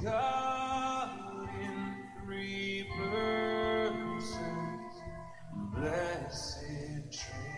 God in three persons, blessed Trinity.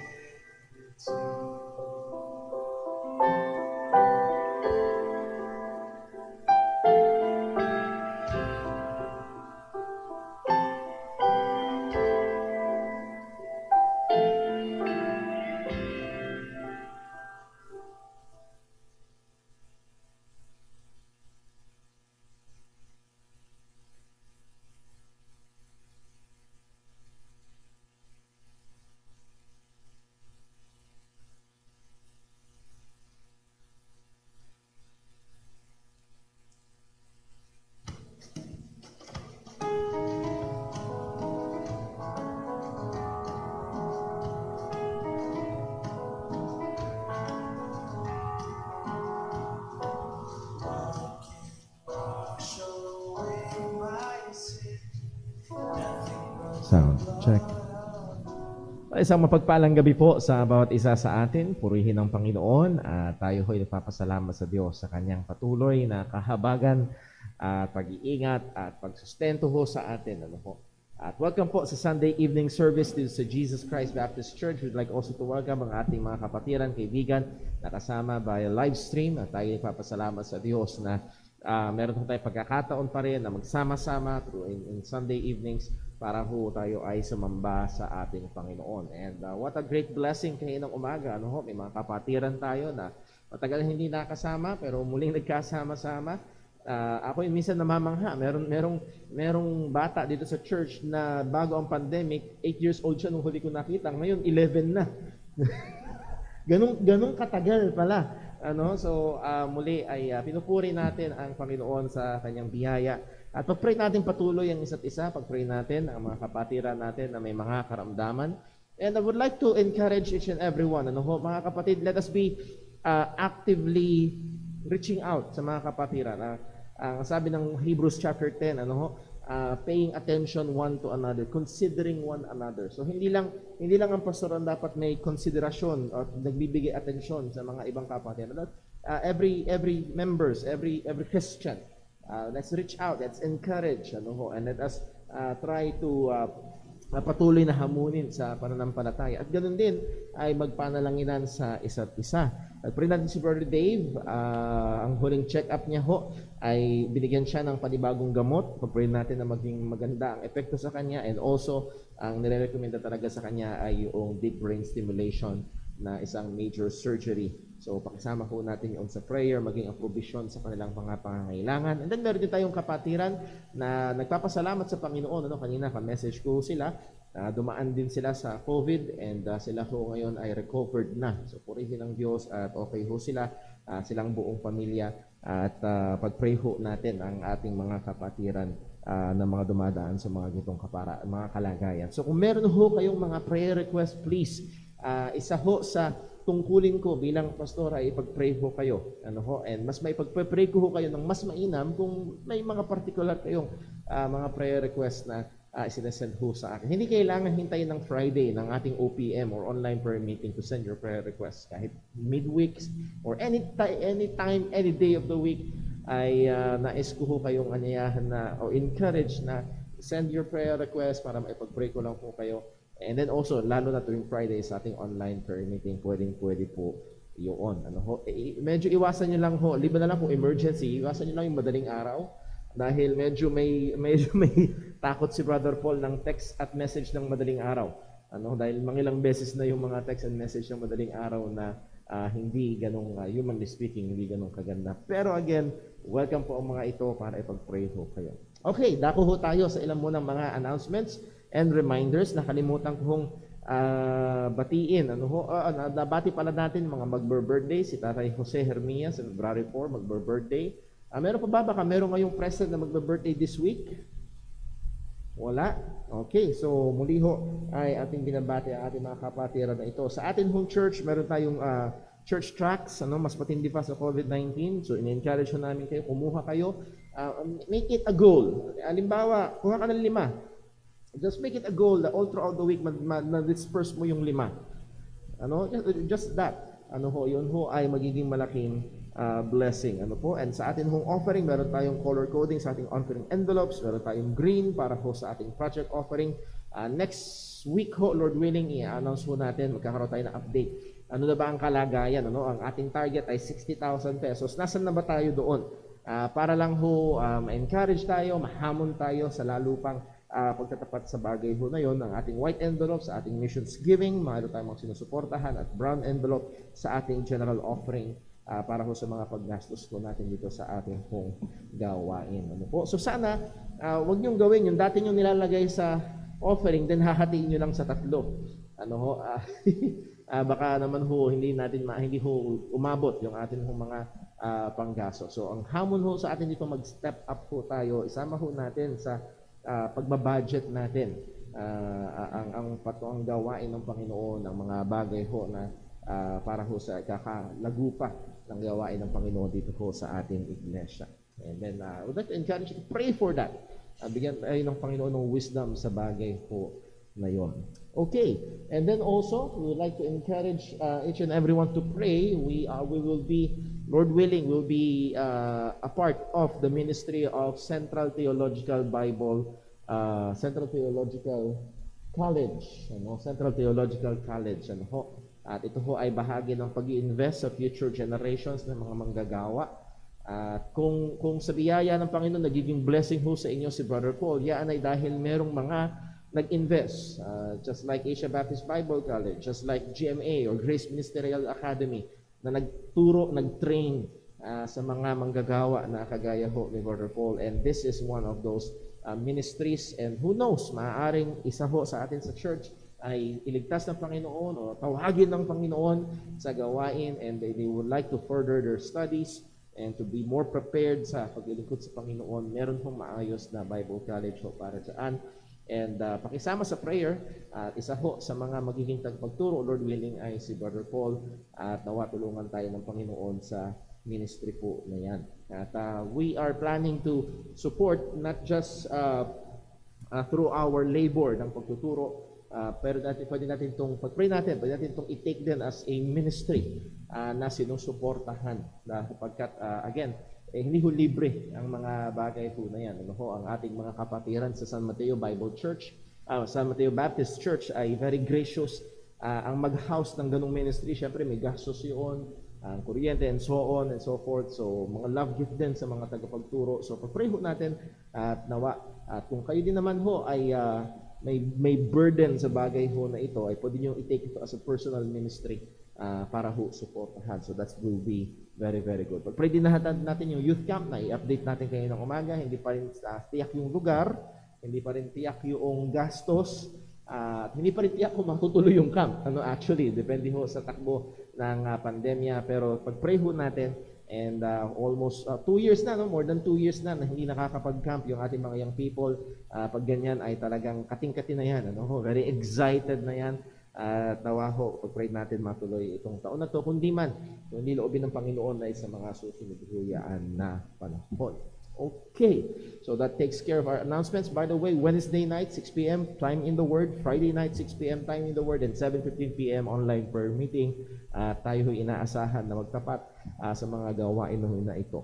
Sound check. Isang mapagpalang gabi po sa bawat isa sa atin. Purihin ang Panginoon at tayo ho'y nagpapasalamat sa Diyos sa kanyang patuloy na kahabagan at pag-iingat at pagsustento ho sa atin. Ano po? At welcome po sa Sunday evening service dito sa Jesus Christ Baptist Church. We'd like also to welcome ang ating mga kapatiran, kaibigan na kasama via live stream. At tayo nagpapasalamat sa Diyos na meron po tayong pagkakataon pa rin na magsama-sama in Sunday evenings para ho tayo ay sumamba sa ating Panginoon. And what a great blessing kayo ng umaga. Ano ho? May mga kapatiran tayo na matagal hindi nakasama pero muling nagkasama-sama. Ako yung minsan namamangha. Merong bata dito sa church na bago ang pandemic, 8 years old siya nung huli ko nakita. Ngayon, 11 na. ganun katagal pala. So muli ay pinupuri natin ang Panginoon sa kanyang biyaya. At pag-pray natin patuloy ang isa't isa, pag-pray natin ang mga kapatiran natin na may mga karamdaman. And I would like to encourage each and every one. Mga kapatid, let us be actively reaching out sa mga kapatiran. Ang sabi ng Hebrews chapter 10, paying attention one to another, considering one another. So hindi lang ang pastoran dapat may konsiderasyon at nagbibigay atensyon sa mga ibang kapatiran. Every members, every Christian, let's reach out, let's encourage, and let us try to patuloy na hamunin sa pananampalataya. At ganoon din ay magpanalanginan sa isa't isa. At pray natin si Brother Dave, ang huling check-up niya ay binigyan siya ng panibagong gamot. Pag-pray natin na maging maganda ang epekto sa kanya, and also ang nire-recommenda talaga sa kanya ay yung deep brain stimulation na isang major surgery. So pakisama po natin yun sa prayer, maging ang provision sa kanilang mga pangangailangan. And then meron din tayong kapatiran na nagpapasalamat sa Panginoon. Kanina ka-message ko sila, dumaan din sila sa COVID and sila ho ngayon ay recovered na. So purihin ng Diyos at okay ho sila, silang buong pamilya. At pag-pray ho natin ang ating mga kapatiran na mga dumadaan sa mga gitong mga kalagayan. So kung meron ho kayong mga prayer request, please, isa ho sa tungkulin ko bilang pastor ay ipag-pray ho kayo. And mas maipag-pray ko ho kayo ng mas mainam kung may mga particular kayong mga prayer request na sinesend ho sa akin. Hindi kailangan hintayin ng Friday ng ating OPM or online prayer meeting to send your prayer request. Kahit midweeks or any time, any day of the week ay nais ko ho kayong anyayahan na o encourage na send your prayer request para maipag-pray ko lang po kayo. And then also, lalo na tuwing Friday sa ating online prayer meeting, pwede po yun. Medyo iwasan nyo lang ho, liban na lang kung emergency, iwasan nyo lang yung madaling araw. Dahil medyo may takot si Brother Paul ng text at message ng madaling araw. Dahil mangilang beses na yung mga text and message ng madaling araw na hindi ganong, humanly speaking, hindi ganong kaganda. Pero again, welcome po ang mga ito para ipag-pray ho kayo. Okay, dako ho tayo sa ilang munang mga announcements and reminders. Nakalimutan kong batiin. Nabati pala natin mga mag-birthday. Si Tatay Jose Hermia sa February 4, mag-birthday. Meron pa ba? Baka meron ngayong present na mag-birthday this week? Wala? Okay, so muli ho ay ating binabati ang ating mga kapatiran na ito. Sa ating home church, meron tayong church tracts, mas matindi pa sa COVID-19. So, in-encourage ho namin kayo, kumuha kayo. Make it a goal. Halimbawa, kuha ka ng 5. Just make it a goal that all throughout the week na-disperse mo yung 5. Just that. Yun ho ay magiging malaking blessing. Ano po? And sa atin hong offering, meron tayong color coding sa ating offering envelopes, meron tayong green para po sa ating project offering. Next week ho, Lord willing, i-announce po natin, magkakaroon tayo ng update. Ano na ba ang kalagayan? Ano? Ang ating target ay 60,000 pesos. Nasaan na ba tayo doon? Para lang ho, ma-encourage tayo, mahamon tayo sa lalo pang pagtatapat sa bagay ho na yon, ang ating white envelope sa ating missions giving, mayroon tayong mga sinusuportahan, at brown envelope sa ating general offering para ho sa mga paggastos po natin dito sa ating hong gawain. Ano po? So sana, wag niyong gawin yung dati niyong nilalagay sa offering, then hahatiin niyo lang sa tatlo. Ano ho? Baka naman ho hindi ho umabot yung ating hong mga panggaso. So ang hamon ho sa atin dito, mag-step up po tayo, isama ho natin sa pagbabudget natin ang patuang gawain ng Panginoon, ang mga bagay ho na para ho sa kakalago pa ng gawain ng Panginoon dito ho sa ating iglesia. And then I would like to encourage you to pray for that. Bigyan tayo ng Panginoon ng wisdom sa bagay ho na yon. Okay, and then also we would like to encourage each and everyone to pray. We will be, Lord willing, will be a part of the ministry of Central Theological College, Central Theological College, At ito ho ay bahagi ng pag-i-invest sa future generations ng mga manggagawa. At kung sa biyaya ng Panginoon nagiging blessing ho sa inyo si Brother Paul, yan ay dahil merong mga nag-invest, just like Asia Baptist Bible College, just like GMA or Grace Ministerial Academy, na nagturo, nag-train sa mga manggagawa na kagaya ho ni Brother Paul. And this is one of those ministries, and who knows, maaaring isa ho sa atin sa church ay iligtas ng Panginoon o tawagin ng Panginoon sa gawain, and they would like to further their studies and to be more prepared sa paglilingkod sa Panginoon. Meron hong maayos na Bible College ho para dyan. And pakisama sa prayer, isa ho sa mga magiging tagpagturo, Lord willing, ay si Brother Paul, at nawa tulungan tayo ng Panginoon sa ministry po na yan. At we are planning to support not just through our labor ng pagtuturo, pero pwede natin itong pag-pray natin, pwede natin itong i-take din as a ministry na sinusuportahan, na sapagkat again, hindi ho libre ang mga bagay po na yan. Ano ho, ang ating mga kapatiran sa San Mateo Bible Church, San Mateo Baptist Church ay very gracious. Ang mag-house ng ganung ministry, syempre may gastos yun, ang kuryente and so on and so forth. So mga love gift din sa mga tagapagturo. So pag-pray ho natin at nawa. At kung kayo din naman ho ay may burden sa bagay ho na ito, ay pwede nyo i-take ito as a personal ministry para ho supportahan. So that will be very, very good. Pag-pray din natin yung youth camp na i-update natin kayo ng umaga. Hindi pa rin tiyak yung lugar, hindi pa rin tiyak yung gastos, at hindi pa rin tiyak kung matutuloy yung camp. Actually, depende ho sa takbo ng pandemya. Pero pag-pray ho natin, and almost 2 years na, more than 2 years na hindi nakakapag-camp yung ating mga young people. Pag ganyan ay talagang kating-kati na yan. Very excited na yan. At nawa ho, pag-pray natin matuloy itong taon na to, kundi loobin ng Panginoon na sa mga susunod na panahon. Okay, so that takes care of our announcements. By the way, Wednesday night, 6 p.m., time in the Word. Friday night, 6 p.m., time in the Word. And 7:15 p.m., online prayer meeting. Tayo ho inaasahan na magtapat sa mga gawain na ito.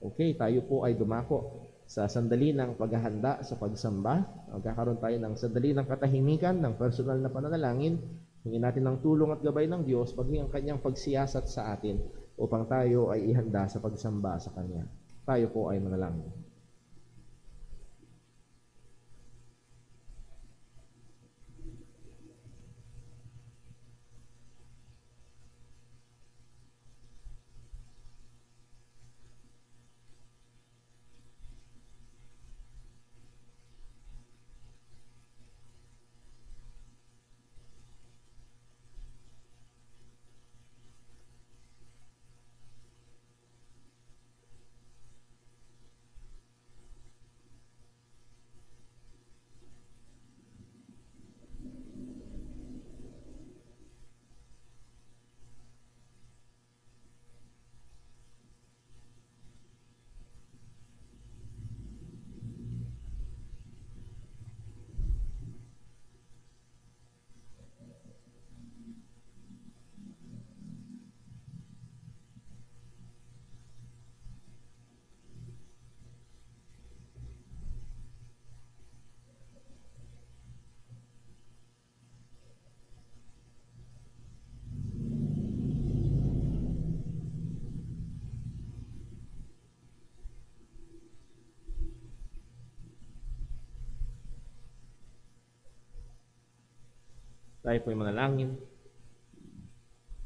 Okay, tayo po ay dumako sa sandali ng paghahanda sa pagsamba. Magkakaroon tayo ng sandali ng katahimikan, ng personal na pananalangin. Hingin natin ng tulong at gabay ng Diyos, paging ang kanyang pagsiyasat sa atin upang tayo ay ihanda sa pagsamba sa Kanya. Tayo po ay manalangin. Tayo po'y manalangin.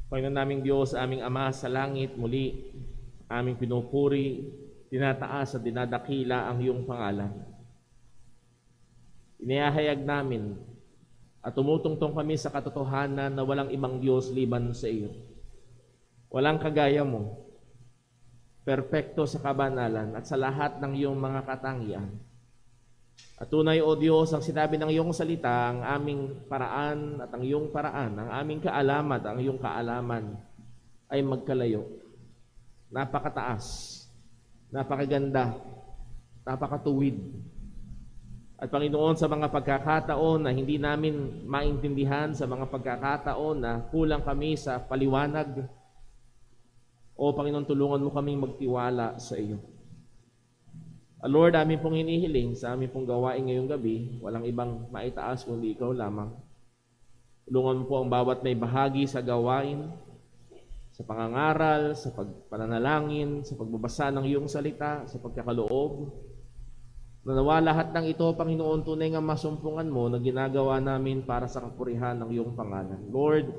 Panginoon naming Diyos, aming Ama sa langit, muli aming pinupuri, tinataas at dinadakila ang iyong pangalan. Inihahayag namin at tumutungtong kami sa katotohanan na walang ibang Diyos liban sa iyo. Walang kagaya mo, perpekto sa kabanalan at sa lahat ng iyong mga katangian. At tunay, O Diyos, ang sinabi ng iyong salita, ang aming paraan at ang iyong paraan, ang aming kaalaman at ang iyong kaalaman ay magkalayo. Napakataas, napakaganda, napakatuwid. At Panginoon, sa mga pagkakataon na hindi namin maintindihan, sa mga pagkakataon na kulang kami sa paliwanag, O Panginoon, tulungan mo kaming magtiwala sa iyo. Lord, amin pong hinihiling sa amin pong gawain ngayong gabi, walang ibang maitaas kundi ikaw lamang. Tulungan mo po ang bawat may bahagi sa gawain, sa pangangaral, sa pananalangin, sa pagbabasa ng iyong salita, sa pagkakaloob. Nanawa lahat ng ito, Panginoon, tunay nga masumpungan mo na ginagawa namin para sa kapurihan ng iyong pangalan. Lord,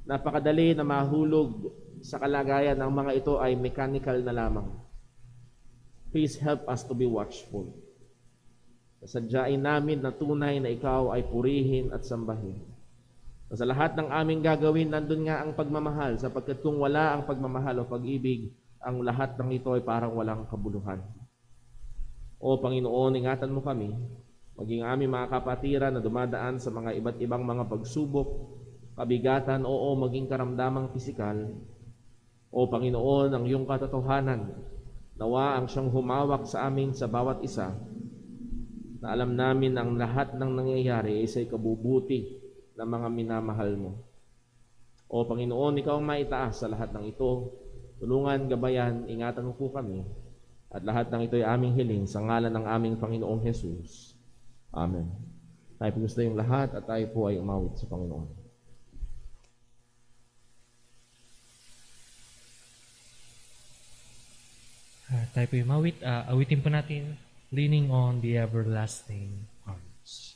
napakadali na mahulog sa kalagayan ng mga ito ay mechanical na lamang. Please help us to be watchful. Sadyain namin na tunay na ikaw ay purihin at sambahin. Sa lahat ng aming gagawin, nandun nga ang pagmamahal, sapagkat kung wala ang pagmamahal o pag-ibig, ang lahat ng ito ay parang walang kabuluhan. O Panginoon, ingatan mo kami, maging aming mga kapatiran na dumadaan sa mga iba't ibang mga pagsubok, kabigatan, o maging karamdamang pisikal. O Panginoon, ang iyong katotohanan, nawa ang siyang humawak sa amin sa bawat isa, na alam namin ang lahat ng nangyayari ay sa ikabubuti ng mga minamahal mo. O Panginoon, ikaw ang maitaas sa lahat ng ito. Tulungan, gabayan, ingatan mo po kami. At lahat ng ito ay aming hiling sa ngalan ng aming Panginoong Jesus. Amen. Tayo po gusto yung lahat at tayo po ay umawit sa Panginoon. Tayo po umawit. Awitin po natin, Leaning on the Everlasting Arms.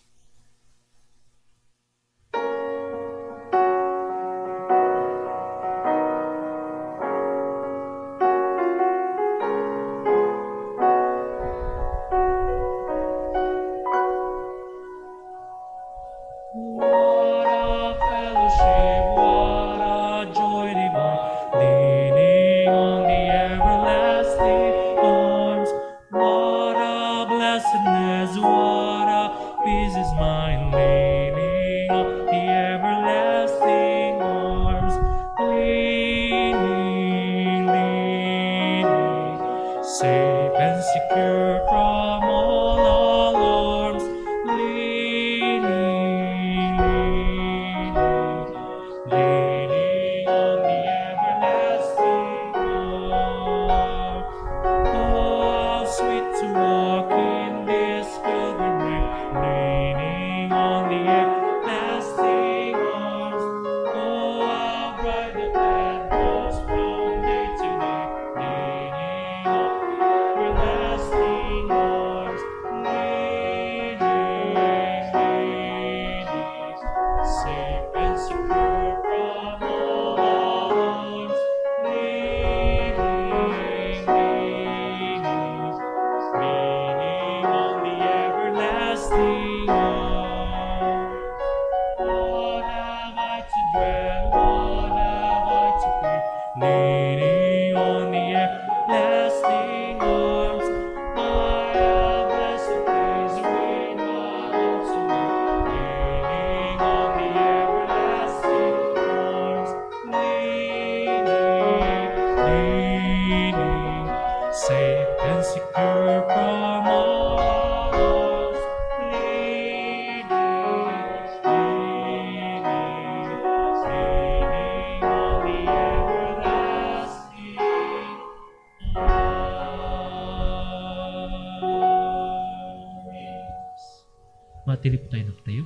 Safe and secure from all alarms, leaning on the everlasting arms. Oh, how sweet to walk in this pilgrimage, leaning on the everlasting arms. Oh, how bright the path goes from day to day, leaning on everlasting arms, leaning, safe and secure from all harms, leaning on the everlasting arms. What have I to dread? What have I to fear? Leaning on the everlasting arms. I have blessed days rain down to me. Leaning on the everlasting arms. Leaning, safe and secure from all harms. Leaning on the everlasting arms. Matilip tayo na tayo.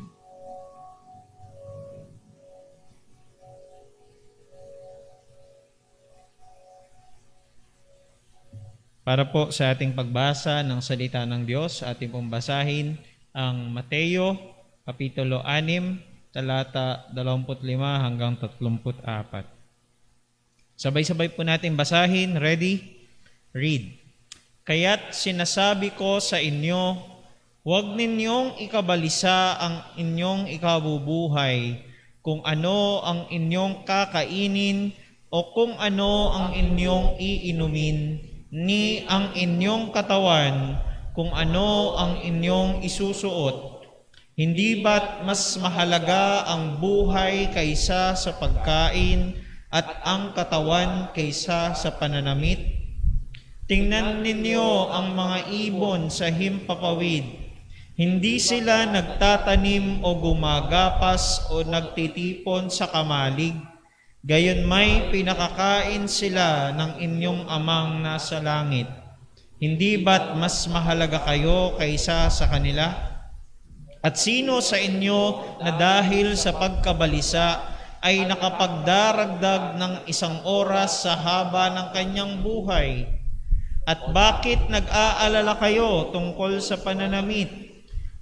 Para po sa ating pagbasa ng salita ng Diyos, ating pong basahin ang Mateo, Kapitulo 6, talata 25 hanggang 34. Sabay-sabay po natin basahin. Ready? Read. Kaya't sinasabi ko sa inyo, huwag ninyong ikabalisa ang inyong ikabubuhay, kung ano ang inyong kakainin o kung ano ang inyong iinumin, ni ang inyong katawan, kung ano ang inyong isusuot. Hindi ba't mas mahalaga ang buhay kaysa sa pagkain at ang katawan kaysa sa pananamit? Tingnan ninyo ang mga ibon sa himpapawid. Hindi sila nagtatanim o gumagapas o nagtitipon sa kamalig. Gayon may pinakakain sila ng inyong amang nasa langit. Hindi ba't mas mahalaga kayo kaysa sa kanila? At sino sa inyo na dahil sa pagkabalisa ay nakapagdaragdag ng 1 oras sa haba ng kanyang buhay? At bakit nag-aalala kayo tungkol sa pananamit?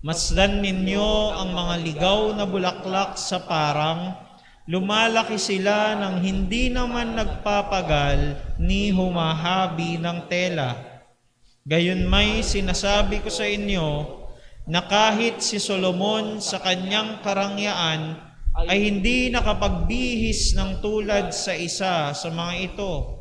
Masdan ninyo ang mga ligaw na bulaklak sa parang, lumalaki sila ng hindi naman nagpapagal ni humahabi ng tela. Gayon may sinasabi ko sa inyo na kahit si Solomon sa kanyang karangyaan ay hindi nakapagbihis ng tulad sa isa sa mga ito.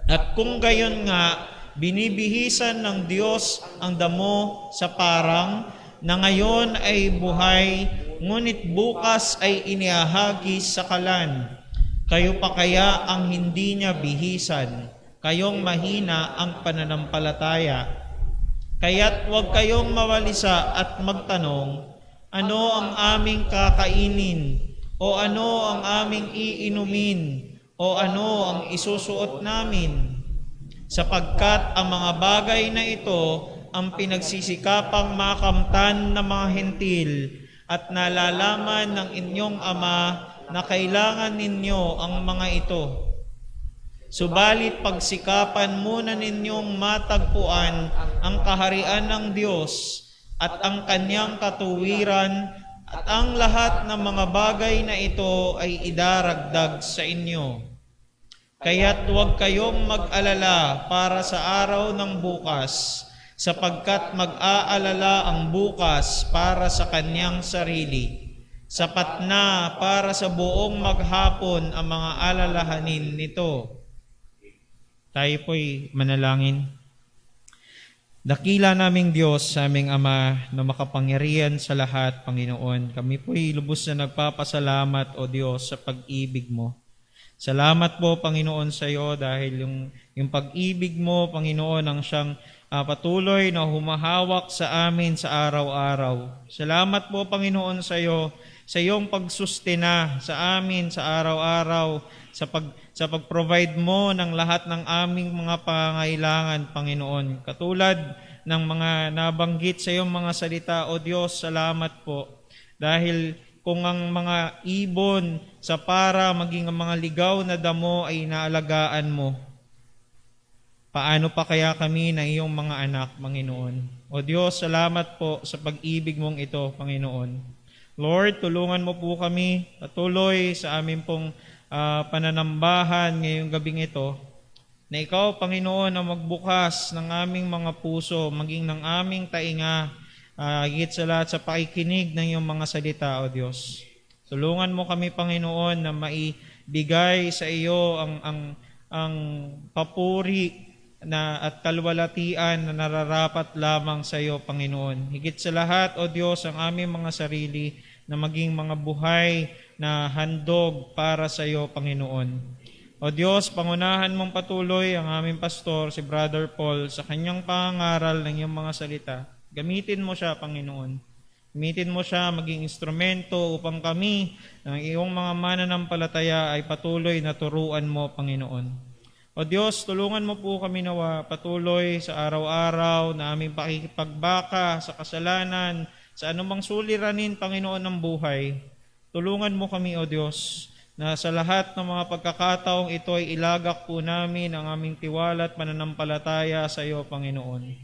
At kung gayon nga, binibihisan ng Diyos ang damo sa parang na ngayon ay buhay, ngunit bukas ay inihahagis sa kalan. Kayo pa kaya ang hindi niya bihisan? Kayong mahina ang pananampalataya. Kaya't huwag kayong mawalisa at magtanong, ano ang aming kakainin? O ano ang aming iinumin? O ano ang isusuot namin? Sapagkat ang mga bagay na ito ang pinagsisikapang makamtan ng mga hentil at nalalaman ng inyong Ama na kailangan ninyo ang mga ito. Subalit pagsikapan muna ninyong matagpuan ang kaharian ng Diyos at ang kanyang katuwiran, at ang lahat ng mga bagay na ito ay idaragdag sa inyo. Kaya't huwag kayong mag-alala para sa araw ng bukas, sapagkat mag-aalala ang bukas para sa kanyang sarili. Sapat na para sa buong maghapon ang mga alalahanin nito. Tayo po'y manalangin. Dakila naming Diyos, sa aming Ama, na makapangyarihan sa lahat, Panginoon. Kami po'y lubos na nagpapasalamat, O Diyos, sa pag-ibig mo. Salamat po, Panginoon, sa iyo dahil yung pag-ibig mo, Panginoon, ang siyang patuloy na humahawak sa amin sa araw-araw. Salamat po, Panginoon, sa iyo, sa iyong pagsustena sa amin sa araw-araw, sa pag-provide mo ng lahat ng aming mga pangailangan, Panginoon. Katulad ng mga nabanggit sa iyong mga salita, O Diyos, salamat po. Dahil kung ang mga ibon sa para, maging ang mga ligaw na damo ay inaalagaan mo, paano pa kaya kami na iyong mga anak, Panginoon? O Diyos, salamat po sa pag-ibig mong ito, Panginoon. Lord, tulungan mo po kami patuloy sa aming pong pananambahan ngayong gabing ito, na ikaw, Panginoon, ang magbukas ng aming mga puso, maging ng aming tainga, higit sa lahat sa pakikinig ng iyong mga salita, O Diyos. Tulungan mo kami, Panginoon, na maibigay sa iyo ang papuri at kalwalatian na nararapat lamang sa iyo, Panginoon. Higit sa lahat, O Diyos, ang aming mga sarili na maging mga buhay na handog para sa iyo, Panginoon. O Diyos, pangunahan mong patuloy ang aming pastor, si Brother Paul, sa kanyang pangaral ng iyong mga salita. Gamitin mo siya, Panginoon. Gamitin mo siya maging instrumento upang kami ng iyong mga mananampalataya ay patuloy na turuan mo, Panginoon. O Diyos, tulungan mo po kami nawa patuloy sa araw-araw na aming pakikipagbaka sa kasalanan, sa anumang suliranin, Panginoon, ng buhay. Tulungan mo kami, O Diyos, na sa lahat ng mga pagkakataong ito ay ilagak po namin ang aming tiwala at pananampalataya sa iyo, Panginoon.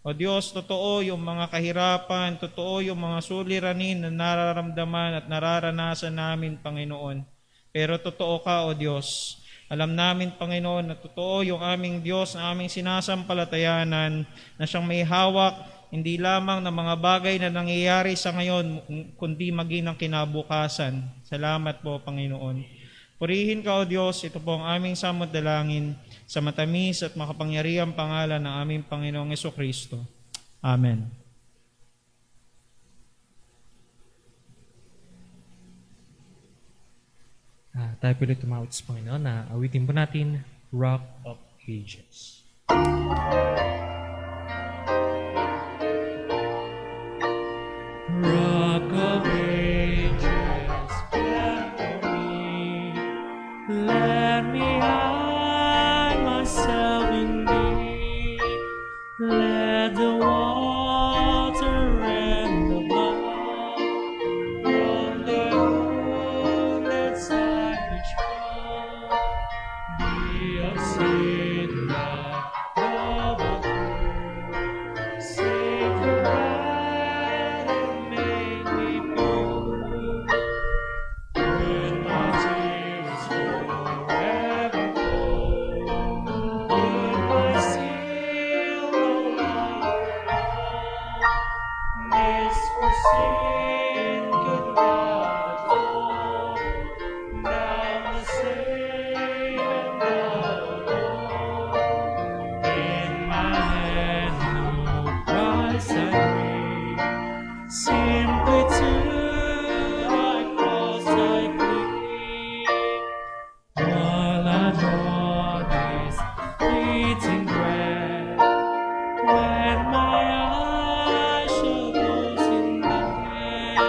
O Diyos, totoo yung mga kahirapan, totoo yung mga suliranin na nararamdaman at nararanasan namin, Panginoon. Pero totoo ka, O Diyos. Alam namin, Panginoon, na totoo yung aming Diyos na aming sinasampalatayanan, na siyang may hawak, hindi lamang ng mga bagay na nangyayari sa ngayon, kundi maging ng kinabukasan. Salamat po, Panginoon. Purihin ka, O Diyos, ito po ang aming samot-dalangin sa matamis at makapangyarihang pangalan ng aming Panginoong Jesucristo. Amen. Tayo po ulit tumawid sa Panginoon na awitin po natin, Rock of Ages. Rock of Ages, stand for me. Let me hide myself in thee. Let the water and the blood from the wounded side which fall be of sin like overflow. Save the right and make me pure. When my tears forever flow, in my seal no longer wrong. This for sin could not atone. Now the same and now alone. In my hand, no price I bring. Simply to thy cross I cling. While I draw this fleeting breath, when my eyes shall close in death,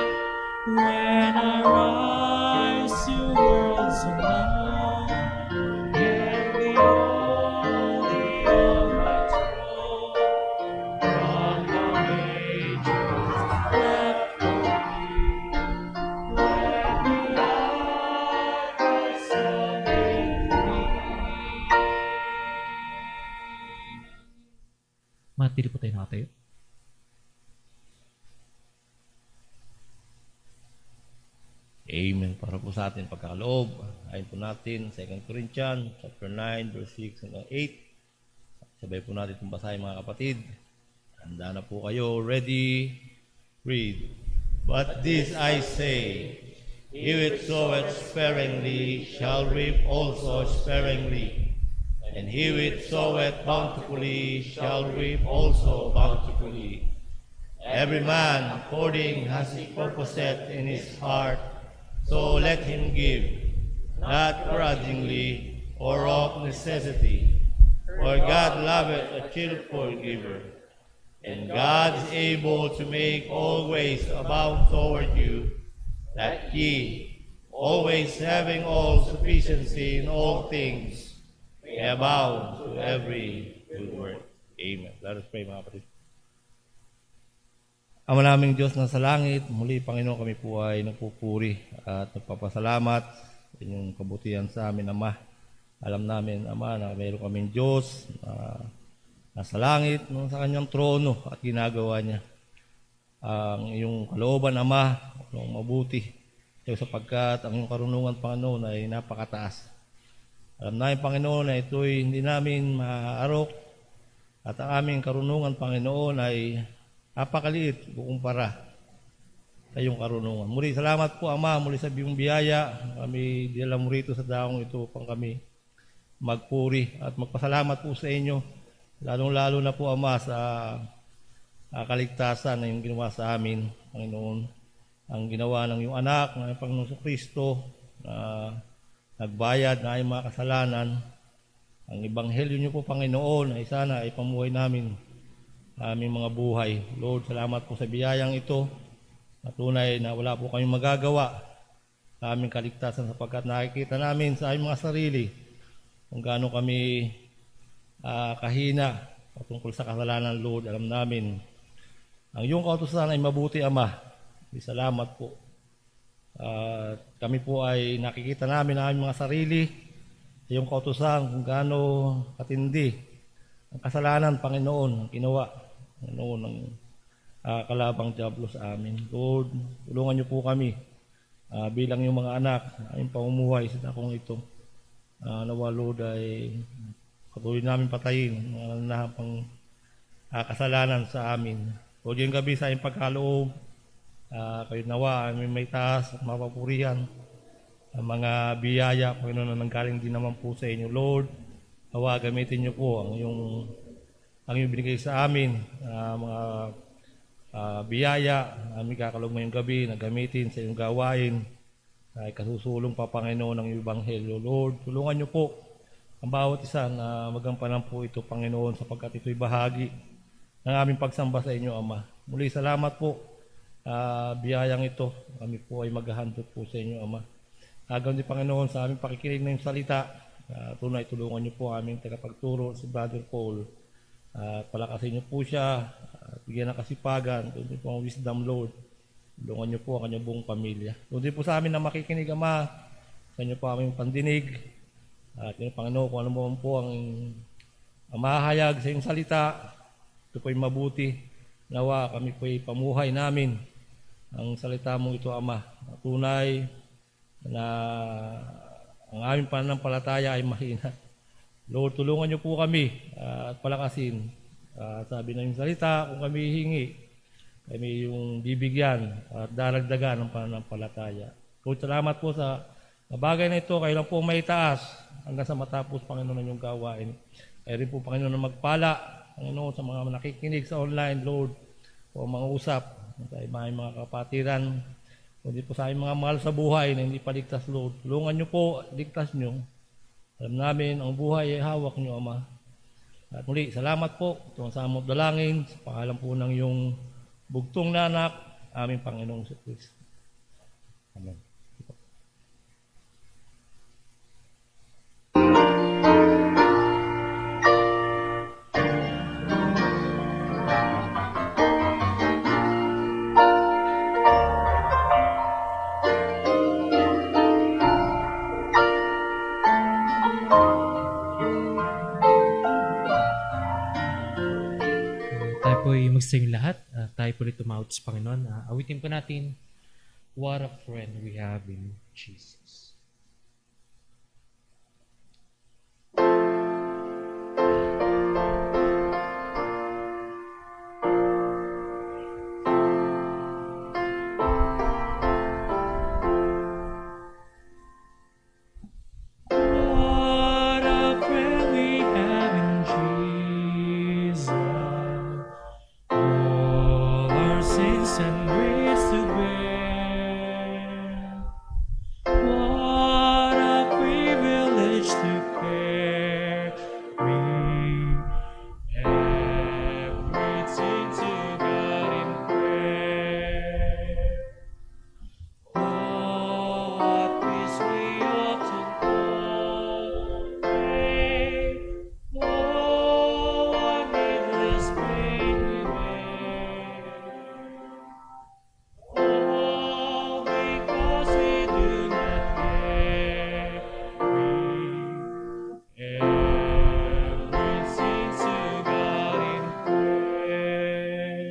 when I rise to worlds unknown, and the only on my throne, Rock of Ages, left for me. Let me hide myself in thee. Matili po tayo nakatayo. Amen. Para po sa atin pagkakaloob. Ayon po natin, 2 Corinthians, chapter 9, verse 6 hanggang 8. Sabay po natin itong basahin mga kapatid. Handa na po kayo. Ready? Read. But this I say, he which soweth sparingly shall reap also sparingly. And he which soweth bountifully shall reap also bountifully. Every man according as he purposeth in his heart, so let him give, not grudgingly or of necessity. For God loveth a cheerful giver. And God is able to make all ways abound toward you, that ye, always having all sufficiency in all things, may abound to every good work. Amen. Let us pray, mga kapatid. Ama naming Diyos na sa langit, muli Panginoon kami po ay nagpupuri at nagpapasalamat sa inyong kabutihan sa amin, Ama. Alam namin, Ama, na mayroon kaming Diyos na nasa langit, sa kanyang trono at ginagawa niya ang iyong kalooban, Ama, ang mabuti. Sapagkat ang iyong karunungan, Panginoon, ay napakataas. Alam namin, Panginoon, na ito'y hindi namin maaarok at ang aming karunungan, Panginoon, ay napakaliit kukumpara sa iyong karunungan. Muli, salamat po, Ama, muli sa biyong biyaya. Kami dinala mo rito sa daong ito upang kami magpuri at magpasalamat po sa inyo. Lalong-lalo na po, Ama, sa kaligtasan na yung ginawa sa amin, Panginoon. Ang ginawa ng iyong anak, ng Panginoon Kristo, na nagbayad na ay mga kasalanan. Ang ebanghelyo niyo po, Panginoon, ay sana ay pamuhay namin aming mga buhay. Lord, salamat po sa biyayang ito. Tunay na wala po kami magagawa sa aming kaligtasan sapagkat nakikita namin sa aming mga sarili kung gaano kami kahina patungkol sa kasalanan, Lord. Alam namin ang iyong kautusan ay mabuti, Ama. Salamat po. Kami po ay nakikita namin ang aming mga sarili sa iyong kautusan kung gaano katindi ang kasalanan, Panginoon, ang ginawa ng kalabang diablo sa amin. Lord, tulungan niyo po kami bilang yung mga anak, yung pamumuhay sa dakong ito. Nawa Lord ay patuloy namin patayin mga nanahapang kasalanan sa amin. Lord, yung gabi sa aming pagkaloob, kayo nawa may taas at mapapurihan ang mga biyaya, Panginoon, na nanggaling din naman po sa inyo. Lord, nawa gamitin niyo po ang yung binigay sa amin, mga biyaya, aming kakalog ngayong gabi na gamitin sa iyong gawain, ay kasusulong pa, Panginoon, ng Ebanghelyo. Lord, tulungan niyo po ang bawat isa na magampanan po ito, Panginoon, sapagkat ito'y bahagi ng aming pagsamba sa inyo, Ama. Muli, salamat po. Biyayang ito, kami po ay maghahandog po sa inyo, Ama. Agaw ni Panginoon sa aming pakikinig ng salita, tunay tulungan niyo po aming tagapagturo si Brother Paul. Palakasin niyo po siya, bigyan ng kasipagan, doon din po ang wisdom, Lord. Tulungan niyo po ang kanyang buong pamilya. Doon din po sa amin na makikinig, Ama, sa inyo po aming pandinig. At yun, Panginoon, kung ano mo po ang mahahayag sa iyong salita, ito po ay mabuti. Nawa kami po ay pamuhay namin ang salita mo ito, Ama. Tunay na ang aming pananampalataya ay mahina. Lord, tulungan niyo po kami at palakasin. Sabi na yung salita, kung kami hingi, kami yung bibigyan at daragdagan ng pananampalataya. Lord, salamat po sa bagay na ito. Kayo lang po may taas hanggang sa matapos, Panginoon, ng iyong gawain. Kayo rin po, Panginoon, na magpala, Panginoon, sa mga nakikinig sa online, Lord, o mga usap sa mga kapatiran, kundi po sa aming mga mahal sa buhay na hindi paligtas, Lord. Tulungan niyo po, ligtas niyo. Alam namin, ang buhay ay hawak niyo, Ama. At muli, salamat po. Ito ang samot dalangin sa pangalan po ng iyong bugtong na anak, aming Panginoong si Kristo. Amen. Tayo po ay magsing lahat. Tayo po rin tumawag sa Panginoon. Awitin po natin, what a friend we have in Jesus. What a friend we have in Jesus. All our sins and griefs to bear. What a privilege to carry everything to God in prayer. Oh, what peace we often pray. Oh, what needless pain we bear. All because we do not carry everything to God in prayer.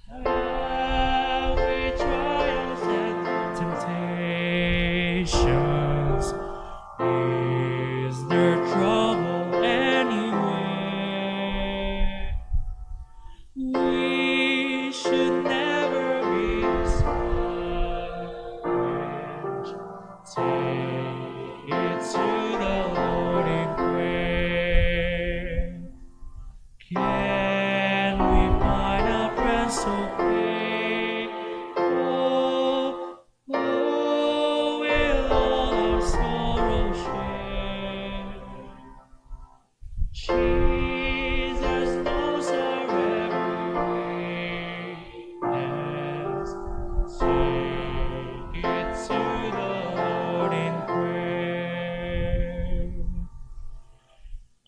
How we triumphs and temptations. Is there trouble anywhere? We should never be discouraged. Take it to the Lord in prayer. Can we find a friend so faithful? Oh, will all our sorrow share? Jesus knows our every weakness. Take it to the Lord in prayer.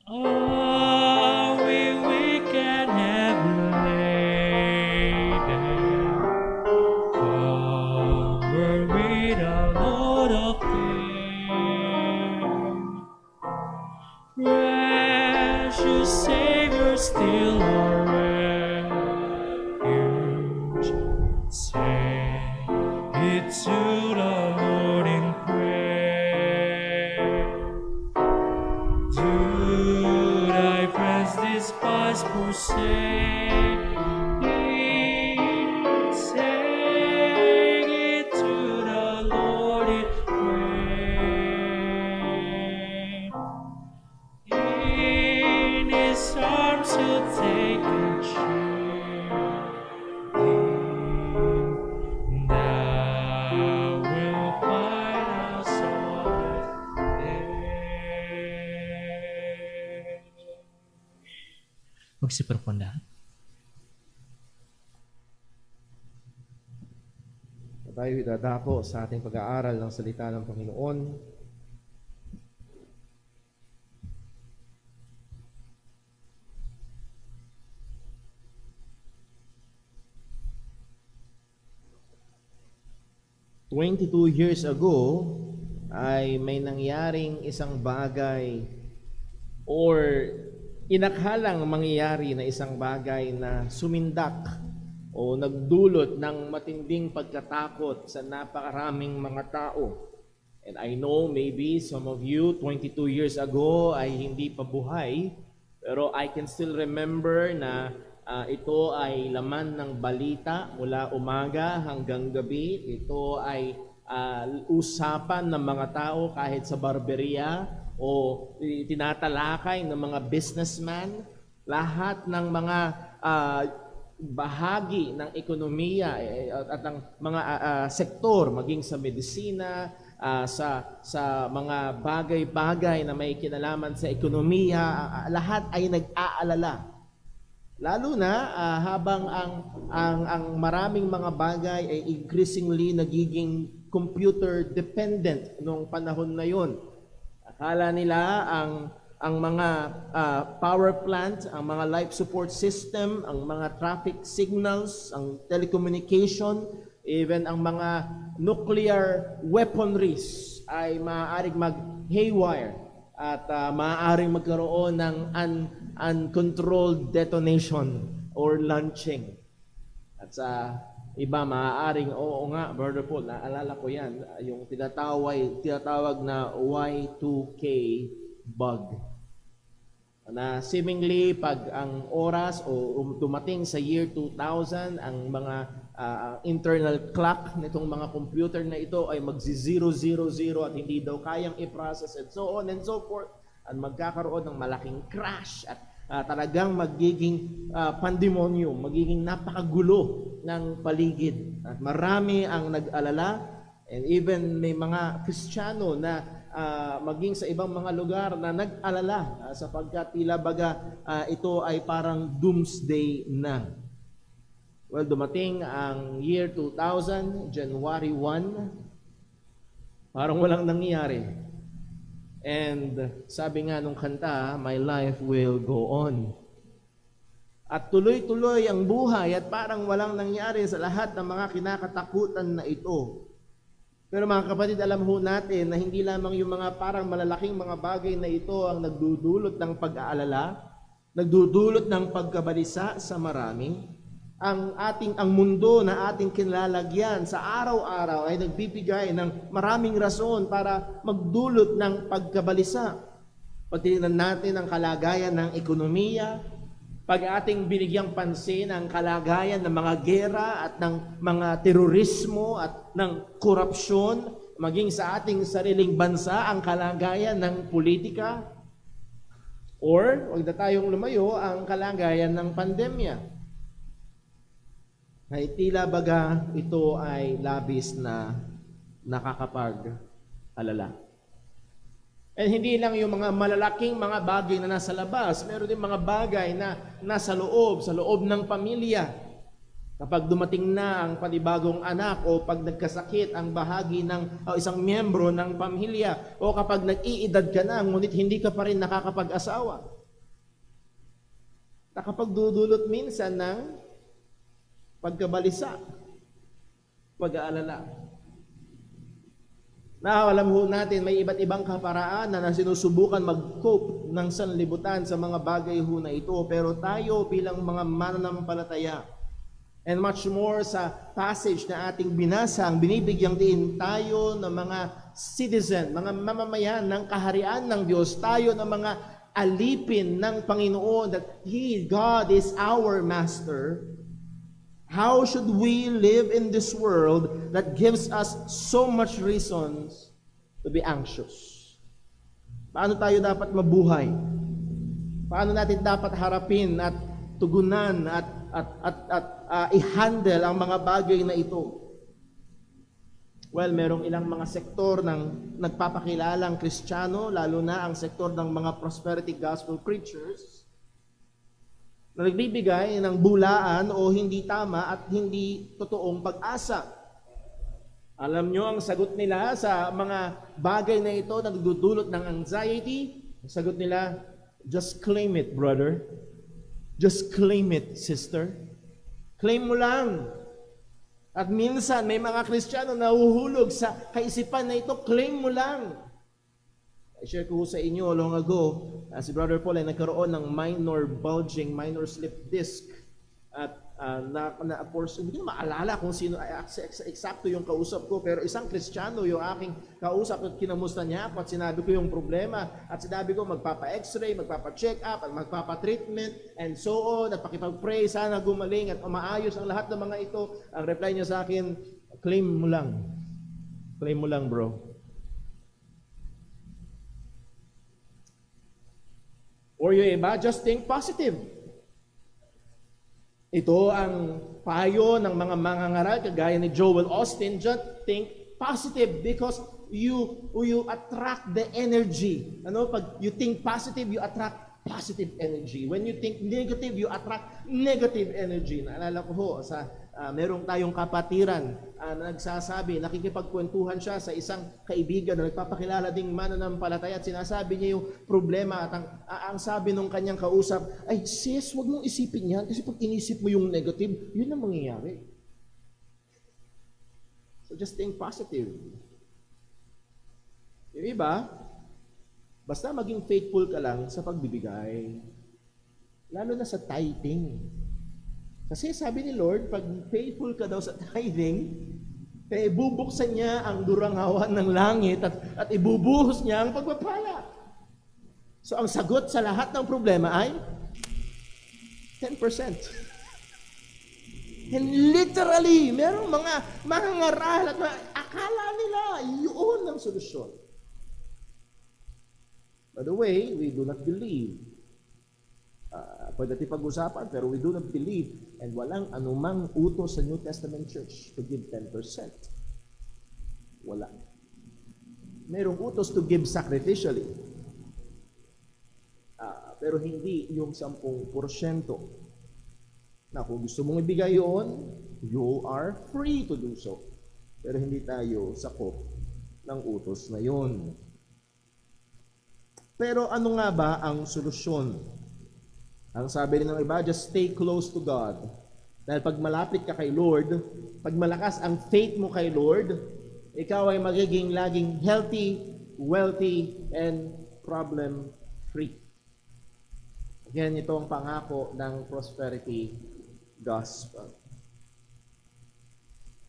Are we weak and heavy laden? to the Lord in prayer. Do thy friends despise forsake thee? Sing it to the Lord in prayer. In his arms he'll take and shield thee. Thou wilt find a solace there. Magsiproponda. Tayo dadako sa ating pag-aaral ng salita ng Panginoon. "22 years ago ay may nangyaring isang bagay or inakhalang mangyayari na isang bagay na sumindak o nagdulot ng matinding pagkatakot sa napakaraming mga tao. And I know maybe some of you 22 years ago ay hindi pa buhay, pero I can still remember na ito ay laman ng balita mula umaga hanggang gabi. Ito ay usapan ng mga tao kahit sa barberia o tinatalakay ng mga businessman. Lahat ng mga bahagi ng ekonomiya at ng mga sektor, maging sa medisina, sa mga bagay-bagay na may kinalaman sa ekonomiya, lahat ay nag-aalala. Lalo na habang ang maraming mga bagay ay increasingly nagiging computer dependent noong panahon na yon. Akala nila ang mga power plant, ang mga life support system, ang mga traffic signals, ang telecommunication, even ang mga nuclear weaponries ay maaaring mag-haywire at maaaring magkaroon ng uncontrolled detonation or launching. At sa iba maaaring, oo nga, Brother Paul, naalala ko yan, yung tinatawag na Y2K bug. Na seemingly pag ang oras o dumating sa year 2000, ang mga internal clock nitong mga computer na ito ay magzi-000 at hindi daw kayang i-process and so on and so forth, at magkakaroon ng malaking crash at talagang magiging pandemonium, magiging napakagulo ng paligid. At marami ang nag-alala, and even may mga Kristiyano na maging sa ibang mga lugar na nag-alala sapagkat tila baga ito ay parang doomsday na. Well, dumating ang year 2000, January 1, parang walang nangyayari. And sabi nga nung kanta, my life will go on. At tuloy-tuloy ang buhay at parang walang nangyari sa lahat ng mga kinakatakutan na ito. Pero mga kapatid, alam ho natin na hindi lamang yung mga parang malalaking mga bagay na ito ang nagdudulot ng pag-aalala, nagdudulot ng pagkabalisa sa marami. Ang mundo na ating kinalalagyan sa araw-araw ay nagbibigay ng maraming rason para magdulot ng pagkabalisa. Pag tinignan natin ang kalagayan ng ekonomiya, pag ating binigyang pansin ang kalagayan ng mga gera at ng mga terorismo at ng korupsyon, maging sa ating sariling bansa ang kalagayan ng politika, or huwag na tayong lumayo ang kalagayan ng pandemya. Ay tila baga ito ay labis na nakakapag-alala. And hindi lang yung mga malalaking mga bagay na nasa labas, meron din mga bagay na nasa loob, sa loob ng pamilya. Kapag dumating na ang panibagong anak o pag nagkasakit ang bahagi ng isang miyembro ng pamilya, o kapag nag-iedad ka na ngunit hindi ka pa rin nakakapag-asawa. Nakapagdudulot minsan ng pagkabalisa, pag-aalala. Alam ho natin, may iba't ibang kaparaan na sinusubukan mag-cope ng sanlibutan sa mga bagay ho na ito. Pero tayo bilang mga mananampalataya And much more sa passage na ating binasa, ang binibigyang din tayo ng mga citizen, mga mamamayan ng kaharian ng Diyos, tayo ng mga alipin ng Panginoon, that He, God, is our Master. How should we live in this world that gives us so much reasons to be anxious? Paano tayo dapat mabuhay? Paano natin dapat harapin at tugunan at i-handle ang mga bagay na ito? Well, merong ilang mga sektor ng nagpapakilalang Kristiyano, lalo na ang sektor ng mga prosperity gospel preachers, na nagbibigay ng bulaan o hindi tama at hindi totoong pag-asa. Alam nyo, ang sagot nila sa mga bagay na ito na nagdudulot ng anxiety, ang sagot nila, just claim it, brother. Just claim it, sister. Claim mo lang. At minsan, may mga Kristiyano na nahuhulog sa kaisipan na ito, claim mo lang. I-share ko sa inyo long ago, si Brother Paul ay nagkaroon ng minor bulging, minor slip disc. At of course, hindi ko maalala kung sino eksakto yung kausap ko, pero isang Kristiyano yung aking kausap at kinamusta niya ako at sinabi ko yung problema at sinabi ko magpapa-x-ray, magpapa-check up at magpapa-treatment and so on at pakipag-pray sana gumaling at maayos ang lahat ng mga ito. Ang reply niya sa akin, claim mo lang. Claim mo lang, bro. Or yung iba, just think positive. Ito ang payo ng mga mangangaral kagaya ni Joel Austin, just think positive because you attract the energy. Ano, pag you think positive, you attract positive energy. When you think negative, you attract negative energy. Naalala ko ho, merong tayong kapatiran na nagsasabi, nakikipagkwentuhan siya sa isang kaibigan na nagpapakilala ding mananampalataya at sinasabi niya yung problema at ang sabi nung kanyang kausap, ay sis, wag mong isipin yan kasi pag inisip mo yung negative, yun ang mangyayari. So just think positive. Yung iba, basta maging faithful ka lang sa pagbibigay. Lalo na sa tithing. Kasi sabi ni Lord, pag faithful ka daw sa tithing, bubuksan niya ang duranghawan ng langit at ibubuhos niya ang pagpapala. So ang sagot sa lahat ng problema ay 10%. And literally, merong mga mangangaral at akala nila yun ang solusyon. By the way, we do not believe. Pwede natin pag-usapan, pero we do not believe and walang anumang utos sa New Testament Church to give 10%. Wala. Merong utos to give sacrificially. Pero hindi yung 10%. Na kung gusto mong ibigay yun, you are free to do so. Pero hindi tayo sakop ng utos na yun. Pero ano nga ba ang solusyon? Ang sabi rin ng iba, just stay close to God. Dahil pag malapit ka kay Lord, pag malakas ang faith mo kay Lord, ikaw ay magiging laging healthy, wealthy, and problem-free. Again, ito ang pangako ng prosperity gospel.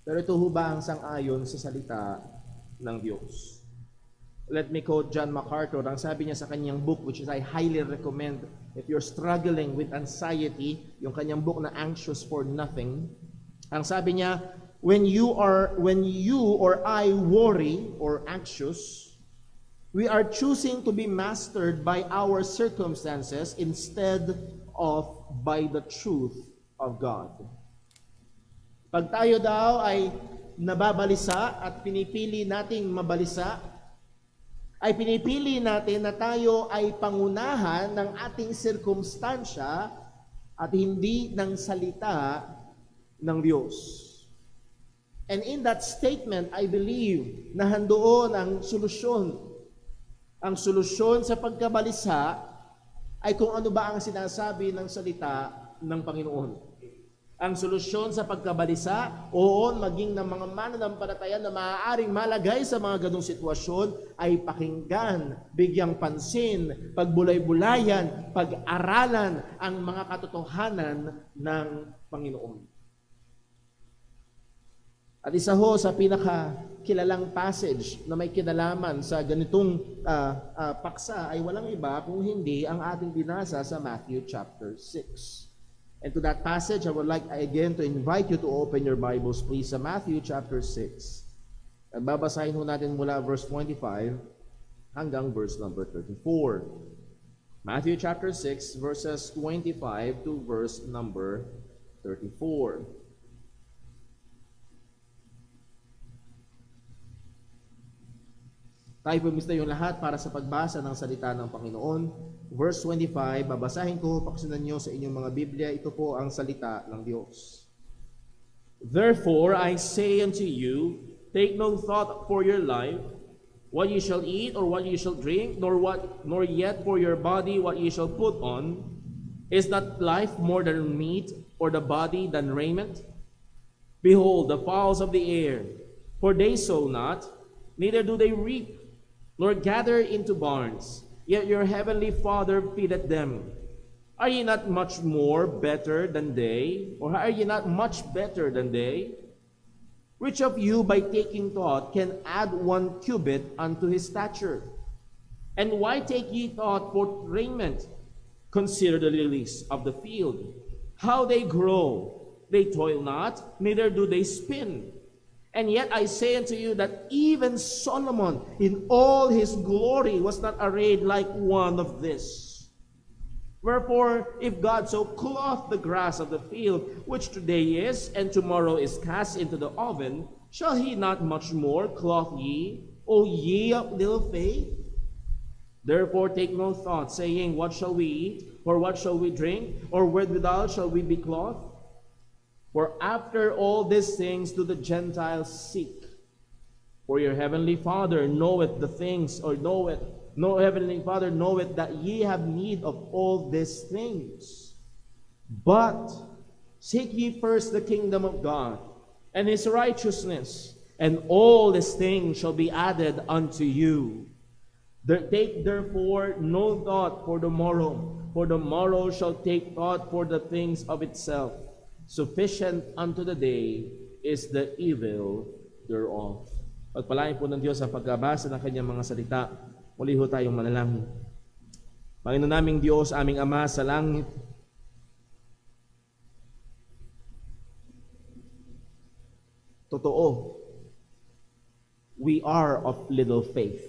Pero ito ho ba ang sang-ayon sa salita ng Diyos? Let me quote John MacArthur. Ang sabi niya sa kanyang book, which is I highly recommend if you're struggling with anxiety, yung kanyang book na Anxious for Nothing. Ang sabi niya, when you or I worry or anxious, we are choosing to be mastered by our circumstances instead of by the truth of God. Pag tayo daw ay nababalisa at pinipili nating mabalisa, ay pinipili natin na tayo ay pangunahan ng ating sirkumstansya at hindi ng salita ng Diyos. And in that statement, I believe na handoon ang solusyon. Ang solusyon sa pagkabalisa ay kung ano ba ang sinasabi ng salita ng Panginoon. Ang solusyon sa pagkabalisa, oo, maging ng mga mananampalataya na maaaring malagay sa mga ganong sitwasyon ay pakinggan, bigyang pansin, pagbulay-bulayan, pag-aralan ang mga katotohanan ng Panginoon. At isa ho sa pinaka-kilalang passage na may kinalaman sa ganitong paksa ay walang iba kung hindi ang ating binasa sa Matthew chapter 6. And to that passage, I would like again to invite you to open your Bibles please sa Matthew chapter 6. At babasahin ho natin mula verse 25 hanggang verse number 34. Matthew chapter 6 verses 25 to verse number 34. Tayo pumista yung lahat para sa pagbasa ng salita ng Panginoon. Verse 25, babasahin ko, paksunan nyo sa inyong mga Biblia, ito po ang salita ng Diyos. Therefore I say unto you, take no thought for your life, what ye shall eat or what ye shall drink, nor yet for your body what ye shall put on. Is not life more than meat, or the body than raiment? Behold the fowls of the air, for they sow not, neither do they reap, nor gather into barns, yet your heavenly Father feedeth them. Are ye not much more better than they? Or are ye not much better than they? Which of you by taking thought can add 1 cubit unto his stature? And why take ye thought for raiment? Consider the lilies of the field, how they grow. They toil not, neither do they spin. And yet I say unto you that even Solomon in all his glory was not arrayed like one of this. Wherefore, if God so clothe the grass of the field, which today is, and tomorrow is cast into the oven, shall he not much more clothe ye, O ye of little faith? Therefore take no thought, saying, what shall we eat, or what shall we drink, or wherewithal shall we be clothed? For after all these things do the Gentiles seek. For your heavenly Father knoweth the things, heavenly Father knoweth that ye have need of all these things. But seek ye first the kingdom of God, and his righteousness, and all these things shall be added unto you. Take therefore no thought for the morrow shall take thought for the things of itself. Sufficient unto the day is the evil thereof. Pagpalain po ng Diyos sa pagbabasa ng kanyang mga salita. Muli ho tayong manalangin. Panginoon naming Diyos, aming Ama sa langit, totoo, we are of little faith.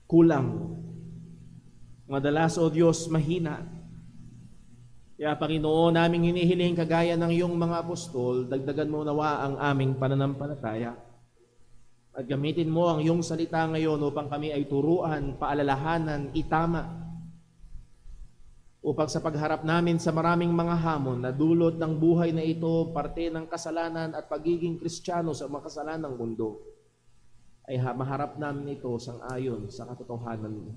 Kulang. Madalas, O Diyos, mahina. Kaya Panginoon, naming hinihiling kagaya ng iyong mga apostol, dagdagan mo nawa ang aming pananampalataya. At gamitin mo ang iyong salita ngayon upang kami ay turuan, paalalahanan, itama. Upang sa pagharap namin sa maraming mga hamon na dulot ng buhay na ito, parte ng kasalanan at pagiging Kristiyano sa makasalanang mundo, ay maharap namin ito sang-ayon sa katotohanan mo.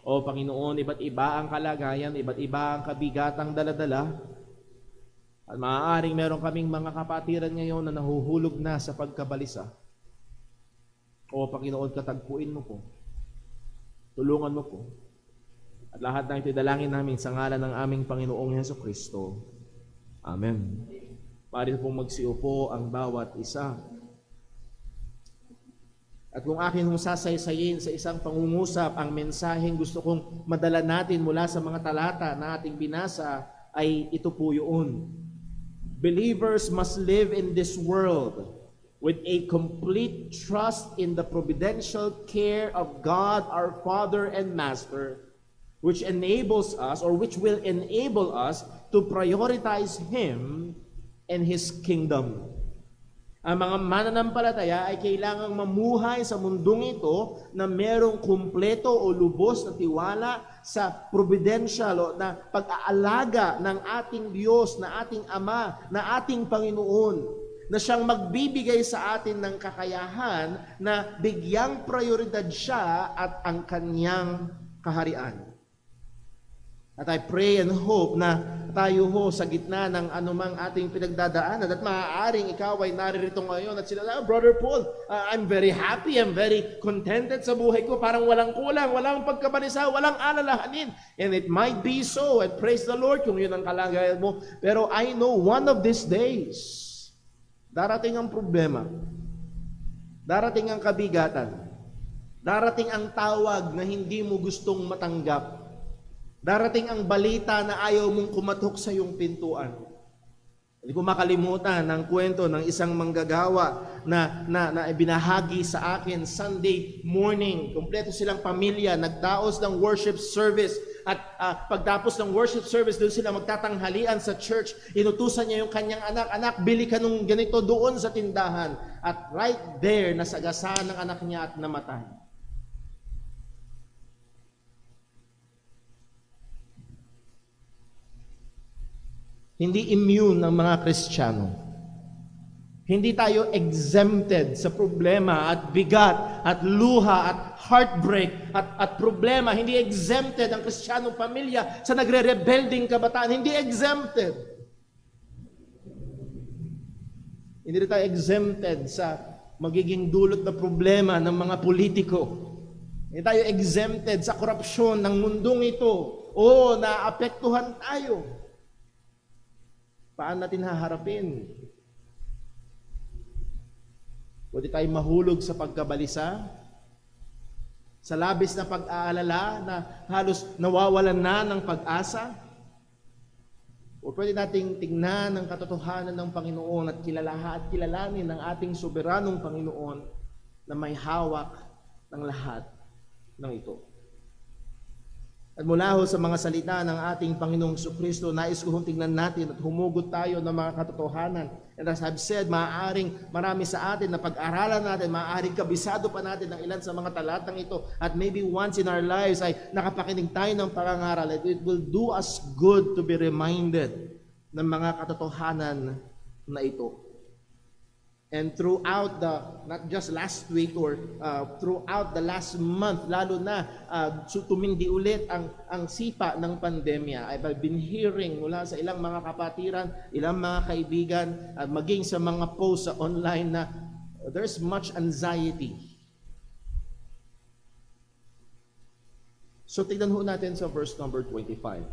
O Panginoon, iba't iba ang kalagayan, iba't iba ang kabigatang daladala. At maaaring meron kaming mga kapatiran ngayon na nahuhulog na sa pagkabalisa. O Panginoon, katagpuin mo po. Tulungan mo po. At lahat ng ito'y dalangin namin sa ngalan ng aming Panginoong Hesukristo. Amen. Pari pong magsiupo ang bawat isa. At kung akin hong sasaysayin sa isang pangungusap ang mensaheng gusto kong madala natin mula sa mga talata na ating binasa, ay ito po yun. Believers must live in this world with a complete trust in the providential care of God, our Father and Master, which enables us, or which will enable us to prioritize Him and His kingdom. Ang mga mananampalataya ay kailangang mamuhay sa mundong ito na merong kumpleto o lubos na tiwala sa providential o na pag-aalaga ng ating Diyos, na ating Ama, na ating Panginoon, na siyang magbibigay sa atin ng kakayahan na bigyang prioridad siya at ang kanyang kaharian. At I pray and hope na tayo ho sa gitna ng anumang ating pinagdadaanan at maaaring ikaw ay naririto ngayon at sila, Brother Paul, I'm very happy, I'm very contented sa buhay ko, parang walang kulang, walang pagkabalisa, walang alalahanin. And it might be so, and praise the Lord kung yun ang kalagayan mo. Pero I know one of these days, Darating ang problema. Darating ang kabigatan. Darating ang tawag na hindi mo gustong matanggap. Darating ang balita na ayaw mong kumatok sa iyong pintuan. Hindi ko makalimutan ang kwento ng isang manggagawa na ibinahagi sa akin Sunday morning. Kompleto silang pamilya, nagdaos ng worship service. At pagtapos ng worship service, doon sila magtatanghalian sa church. Inutusan niya yung kanyang anak, "Anak, bili ka nung ganito doon sa tindahan." At right there, nasagasaan ng anak niya at namatay. Hindi immune ng mga Kristiyano. Hindi tayo exempted sa problema at bigat at luha at heartbreak at problema. Hindi exempted ang Kristiyanong pamilya sa nagre-rebelding kabataan. Hindi exempted. Hindi rin tayo exempted sa magiging dulot na problema ng mga politiko. Hindi tayo exempted sa korupsyon ng mundong ito. Oo, naapektuhan tayo. Paano natin haharapin? Pwede tayo mahulog sa pagkabalisa, sa labis na pag-aalala na halos nawawalan na ng pag-asa, o pwede nating tingnan ang katotohanan ng Panginoon at kilalanin ng ating soberanong Panginoon na may hawak ng lahat ng ito. At mula ho sa mga salita ng ating Panginoong Jesucristo, nais ko tingnan natin at humugot tayo ng mga katotohanan. And as I've said, maaaring marami sa atin na pag-aralan natin, maaaring kabisado pa natin ng ilan sa mga talatang ito. At maybe once in our lives ay nakapakinig tayo ng pangangaral. It will do us good to be reminded ng mga katotohanan na ito. And throughout not just last week or throughout the last month, lalo na tumindi ulit ang sipa ng pandemya. I've been hearing mula sa ilang mga kapatiran, ilang mga kaibigan, at maging sa mga posts sa online na there's much anxiety. So tignan ho natin sa verse number 25.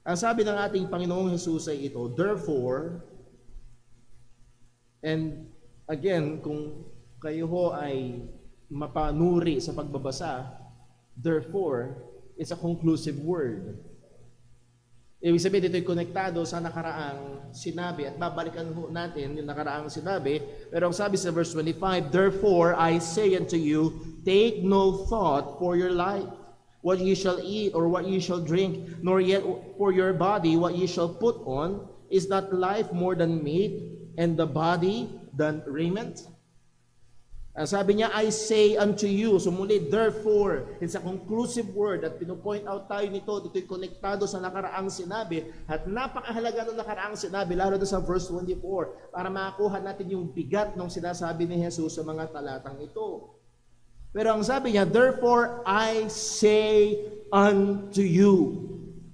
Ang sabi ng ating Panginoong Jesus ay ito, "Therefore," and again, kung kayo ho ay mapanuri sa pagbabasa, therefore, it's a conclusive word. Ibig sabihin, dito'y konektado sa nakaraang sinabi at babalikan ho natin yung nakaraang sinabi. Pero ang sabi sa verse 25, "Therefore, I say unto you, take no thought for your life, what ye shall eat or what ye shall drink, nor yet for your body what ye shall put on. Is not life more than meat, and the body than raiment?" Ang sabi niya, "I say unto you." So muli, therefore, it's a conclusive word at pinupoint out tayo nito. Dito'y konektado sa nakaraang sinabi at napakahalaga ng nakaraang sinabi, lalo na sa verse 24, para makakuha natin yung bigat ng sinasabi ni Jesus sa mga talatang ito. Pero ang sabi niya, "Therefore I say unto you."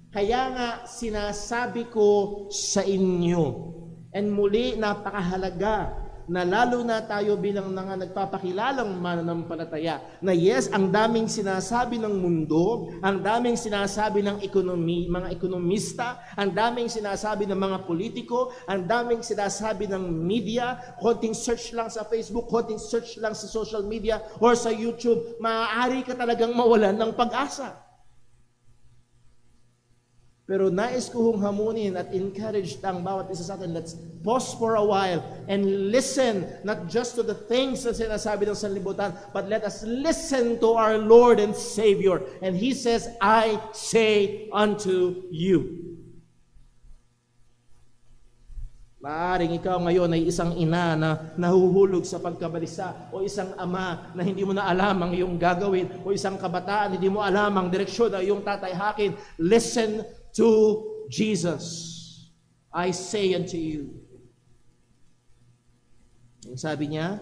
Kaya nga sinasabi ko sa inyo. And muli, napakahalaga na lalo na tayo bilang mga nagpapakilalang mananampalataya na yes, ang daming sinasabi ng mundo, ang daming sinasabi ng mga ekonomista, ang daming sinasabi ng mga politiko, ang daming sinasabi ng media, konting search lang sa Facebook, konting search lang sa social media or sa YouTube, maaari ka talagang mawalan ng pag-asa. Pero nais ko hong hamunin at encourage ang bawat isa sa atin. Let's pause for a while and listen not just to the things na sinasabi ng sanlibutan, but let us listen to our Lord and Savior. And He says, "I say unto you." Maaaring ikaw ngayon ay isang ina na nahuhulog sa pagkabalisa o isang ama na hindi mo na alam ang iyong gagawin o isang kabataan hindi mo alam ang direksyon na iyong tatayhakin. Listen to Jesus. "I say unto you." Ang sabi niya,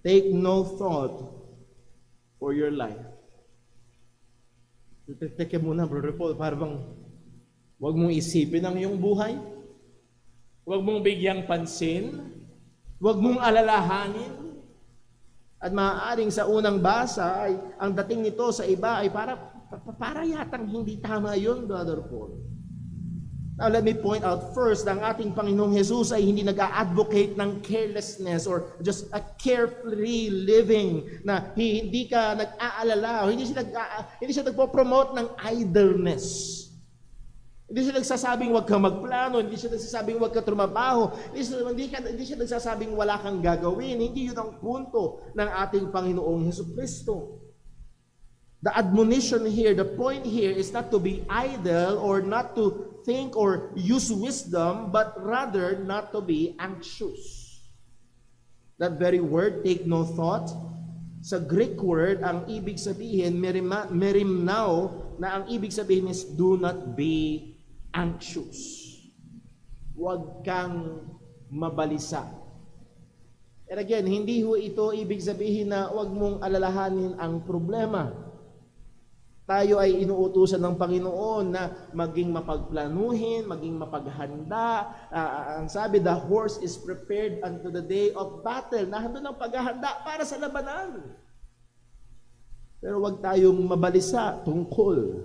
take no thought for your life. Teka muna, Brother Paul, parang huwag mong isipin ang iyong buhay. Huwag mong bigyang pansin. Huwag mong alalahanin. At maaaring sa unang basa ay ang dating nito sa iba ay para yatang hindi tama yun, Brother Paul. Now, let me point out first na ang ating Panginoong Jesus ay hindi nag-a-advocate ng carelessness or just a carefree living na hindi ka nag-aalala o hindi siya nagpo-promote ng idleness. Hindi siya nagsasabing huwag kang magplano, hindi siya nagsasabing huwag ka trumabaho, hindi siya nagsasabing wala kang gagawin. Hindi yun ang punto ng ating Panginoong Jesucristo. The admonition here, the point here is not to be idle or not to think or use wisdom, but rather not to be anxious. That very word, take no thought, sa Greek word, ang ibig sabihin, merimnao, na ang ibig sabihin is do not be anxious. Huwag kang mabalisa. And again, hindi ho ito ibig sabihin na huwag mong alalahanin ang problema. Tayo ay inuutusan ng Panginoon na maging mapagplanuhin, maging mapaghanda. Ang sabi, the horse is prepared unto the day of battle. Nahando ng paghahanda para sa labanan. Pero huwag tayong mabalisa tungkol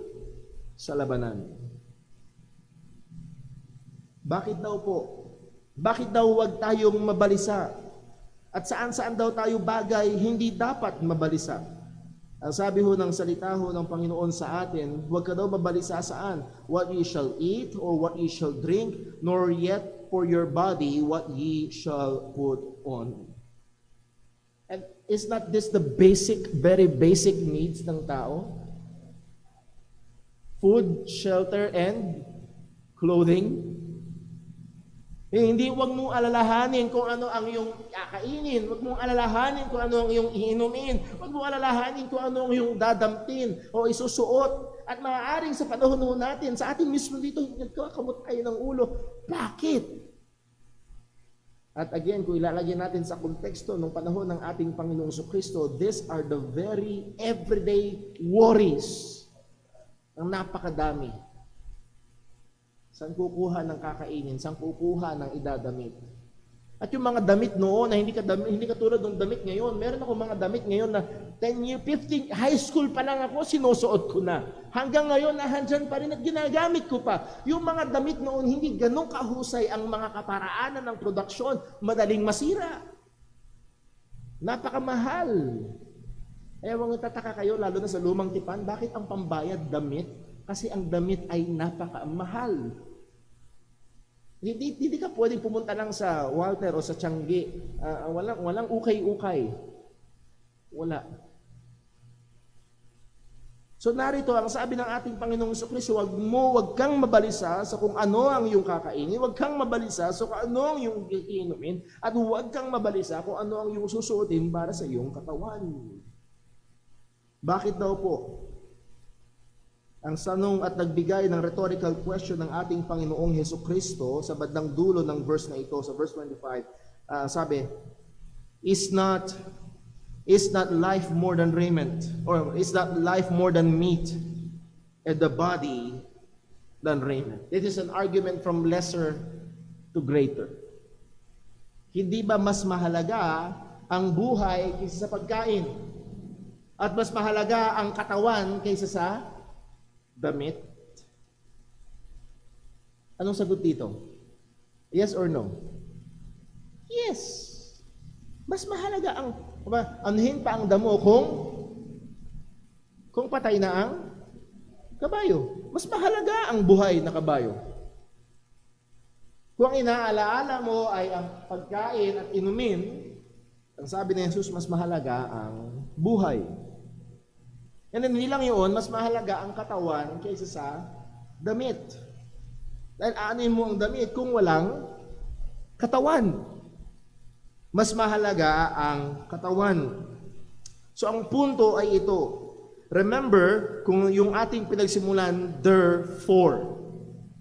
sa labanan. Bakit daw po? Bakit daw huwag tayong mabalisa? At saan-saan daw tayo bagay hindi dapat mabalisa? Ang sabi ho ng salita ho ng Panginoon sa atin, huwag ka daw mabalisa saan? What ye shall eat or what ye shall drink, nor yet for your body what ye shall put on. And is not this the basic, very basic needs ng tao? Food, shelter, and clothing. Hindi, wag mong alalahanin kung ano ang iyong kakainin. Wag mong alalahanin kung ano ang iyong iinumin. Wag mong alalahanin kung ano ang iyong dadamtin o isusuot. At maaaring sa panahon natin, sa ating mismo dito, nagkakamot tayo ng ulo. Bakit? At again, kung ilalagay natin sa konteksto ng panahon ng ating Panginoong Jesucristo, these are the very everyday worries. Ang napakadami. Saan kukuha ng kakainin? Saan kukuha ng idadamit? At yung mga damit noon na hindi ka tulad ng damit ngayon. Meron ako mga damit ngayon na 10 year, 15, high school pa lang ako, sinusuot ko na. Hanggang ngayon, nahandyan pa rin at ginagamit ko pa. Yung mga damit noon, hindi ganun kahusay ang mga kaparaanan ng produksyon. Madaling masira. Napakamahal. Ewan tataka kayo, lalo na sa lumang tipan, bakit ang pambayad damit? Kasi ang damit ay napakamahal. Hindi ka pwedeng pumunta lang sa Walter o sa Tiangge. Walang ukay-ukay. Wala. So narito, ang sabi ng ating Panginoong Jesucristo, wag kang mabalisa sa kung ano ang iyong kakainin, wag kang mabalisa sa kung ano ang iyong iinumin, at wag kang mabalisa kung ano ang iyong susuotin para sa iyong katawan. Bakit daw po? Ang sanong at nagbigay ng rhetorical question ng ating Panginoong Jesucristo sa bandang dulo ng verse na ito, sa verse 25, sabi, Is not life more than raiment? Or is not life more than meat, and the body than raiment? It is an argument from lesser to greater. Hindi ba mas mahalaga ang buhay kaysa sa pagkain? At mas mahalaga ang katawan kaysa sa damit? Anong sagot dito? Yes or no? Yes. Mas mahalaga ang anuhin pa ang damo kung patay na ang kabayo. Mas mahalaga ang buhay na kabayo. Kung inaalaala mo ay ang pagkain at inumin, ang sabi ni Jesus, mas mahalaga ang buhay. And then, hindi lang yun, mas mahalaga ang katawan kaysa sa damit. Dahil aanin mo ang damit kung walang katawan. Mas mahalaga ang katawan. So, ang punto ay ito. Remember, kung yung ating pinagsimulan, therefore,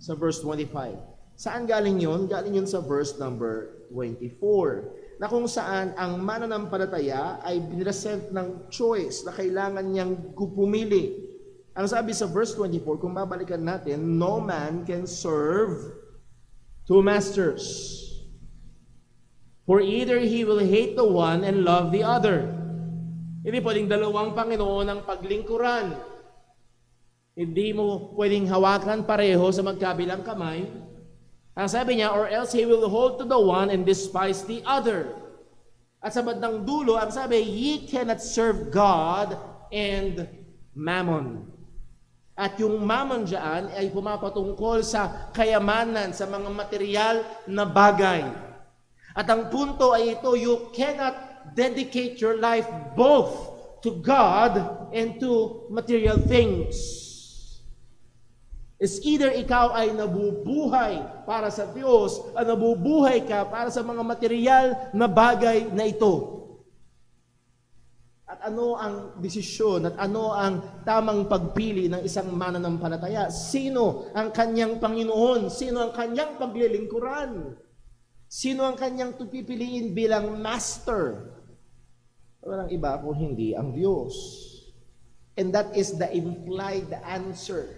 sa verse 25. Saan galing yun? Galing yun sa verse number 24. Na kung saan ang mananampalataya ay binresent ng choice na kailangan niyang pumili. Ang sabi sa verse 24, kung babalikan natin, no man can serve two masters. For either he will hate the one and love the other. Hindi pwedeng dalawang Panginoon ang paglingkuran. Hindi mo pwedeng hawakan pareho sa magkabilang kamay. Ang sabi niya, or else he will hold to the one and despise the other. At sa bandang dulo, ang sabi, ye cannot serve God and mammon. At yung mammon dyan ay pumapatungkol sa kayamanan, sa mga material na bagay. At ang punto ay ito, you cannot dedicate your life both to God and to material things. It's either ikaw ay nabubuhay para sa Diyos o nabubuhay ka para sa mga material na bagay na ito. At ano ang desisyon at ano ang tamang pagpili ng isang mananampalataya? Sino ang kanyang Panginoon? Sino ang kanyang paglilingkuran? Sino ang kanyang pipiliin bilang master? Walang iba kung hindi ang Diyos. And that is the implied answer.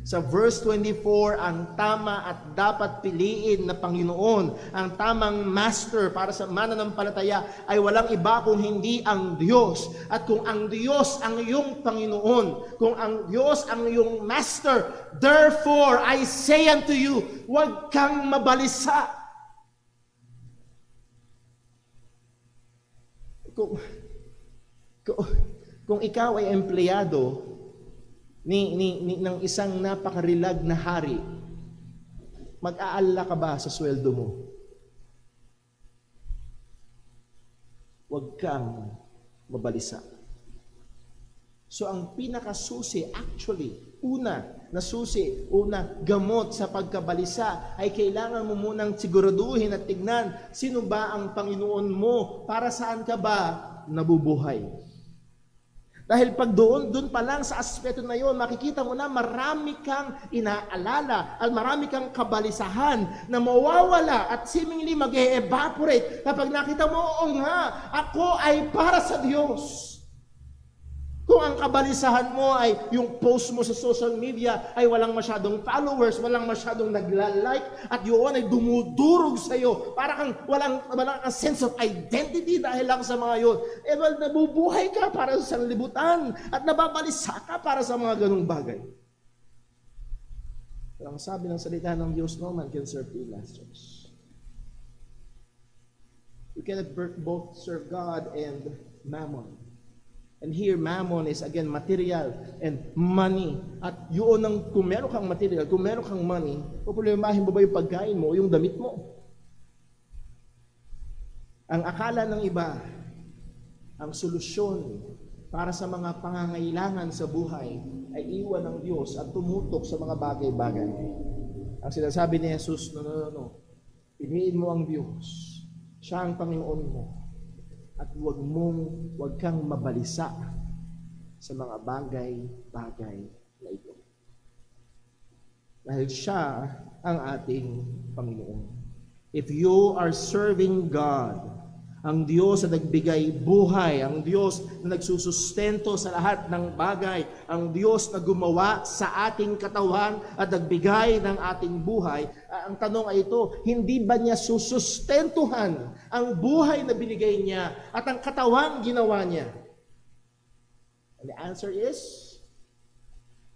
Sa verse 24, ang tama at dapat piliin na Panginoon, ang tamang master para sa mananampalataya ay walang iba kung hindi ang Diyos. At kung ang Diyos ang iyong Panginoon, kung ang Diyos ang iyong master, therefore I say unto you, huwag kang mabalisa. Kung ikaw ay empleyado ng isang napakarilag na hari, mag-aalala ka ba sa sweldo mo? Huwag kang mabalisa. So ang pinakasusi, actually, una gamot sa pagkabalisa ay kailangan mo munang siguraduhin at tignan, sino ba ang Panginoon mo? Para saan ka ba nabubuhay? Dahil pag doon pa lang sa aspeto na yon, makikita mo na marami kang inaalala at marami kang kabalisahan na mawawala at seemingly mag-evaporate kapag nakita mo, oo nga, ako ay para sa Diyos. Kung ang kabalisahan mo ay yung post mo sa social media ay walang masyadong followers, walang masyadong nagla-like, at yun ay dumudurog sa iyo, para kang walang sense of identity dahil lang sa mga yun. Well, nabubuhay ka para sa sanlibutan at nababalisa ka para sa mga ganung bagay. Pero ang sabi ng salita ng Diyos, no man can serve two masters. You cannot both serve God and mammon. And here, mammon is again material and money. At yun ang, kung meron kang material, kung meron kang money, problemahin mo ba yung pagkain mo o yung damit mo? Ang akala ng iba, ang solusyon para sa mga pangangailangan sa buhay ay iwan ng Diyos at tumutok sa mga bagay-bagay. Ang sinasabi ni Jesus, no. Piliin mo ang Diyos. Siya ang Panginoon mo. At huwag kang mabalisa sa mga bagay-bagay na ito. Dahil siya ang ating Panginoon. If you are serving God, ang Diyos na nagbigay buhay, ang Diyos na nagsusustento sa lahat ng bagay, ang Diyos na gumawa sa ating katawan at nagbigay ng ating buhay, ang tanong ay ito, hindi ba niya susustentuhan ang buhay na binigay niya at ang katawan ginawa niya? And the answer is,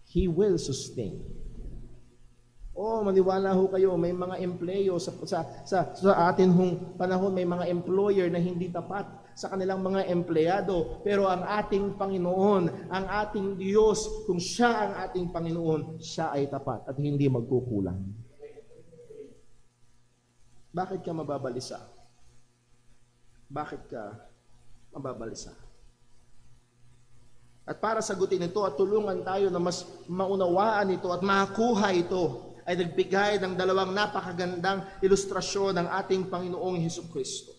He will sustain. Oh, maniwala ho kayo, may mga empleyo sa atin hong panahon, may mga employer na hindi tapat sa kanilang mga empleyado. Pero ang ating Panginoon, ang ating Diyos, kung siya ang ating Panginoon, siya ay tapat at hindi magkukulang. Bakit ka mababalisa? Bakit ka mababalisa? At para sagutin ito at tulungan tayo na mas maunawaan ito at makakuha ito, ay nagbigay ng dalawang napakagandang ilustrasyon ng ating Panginoong Hesukristo.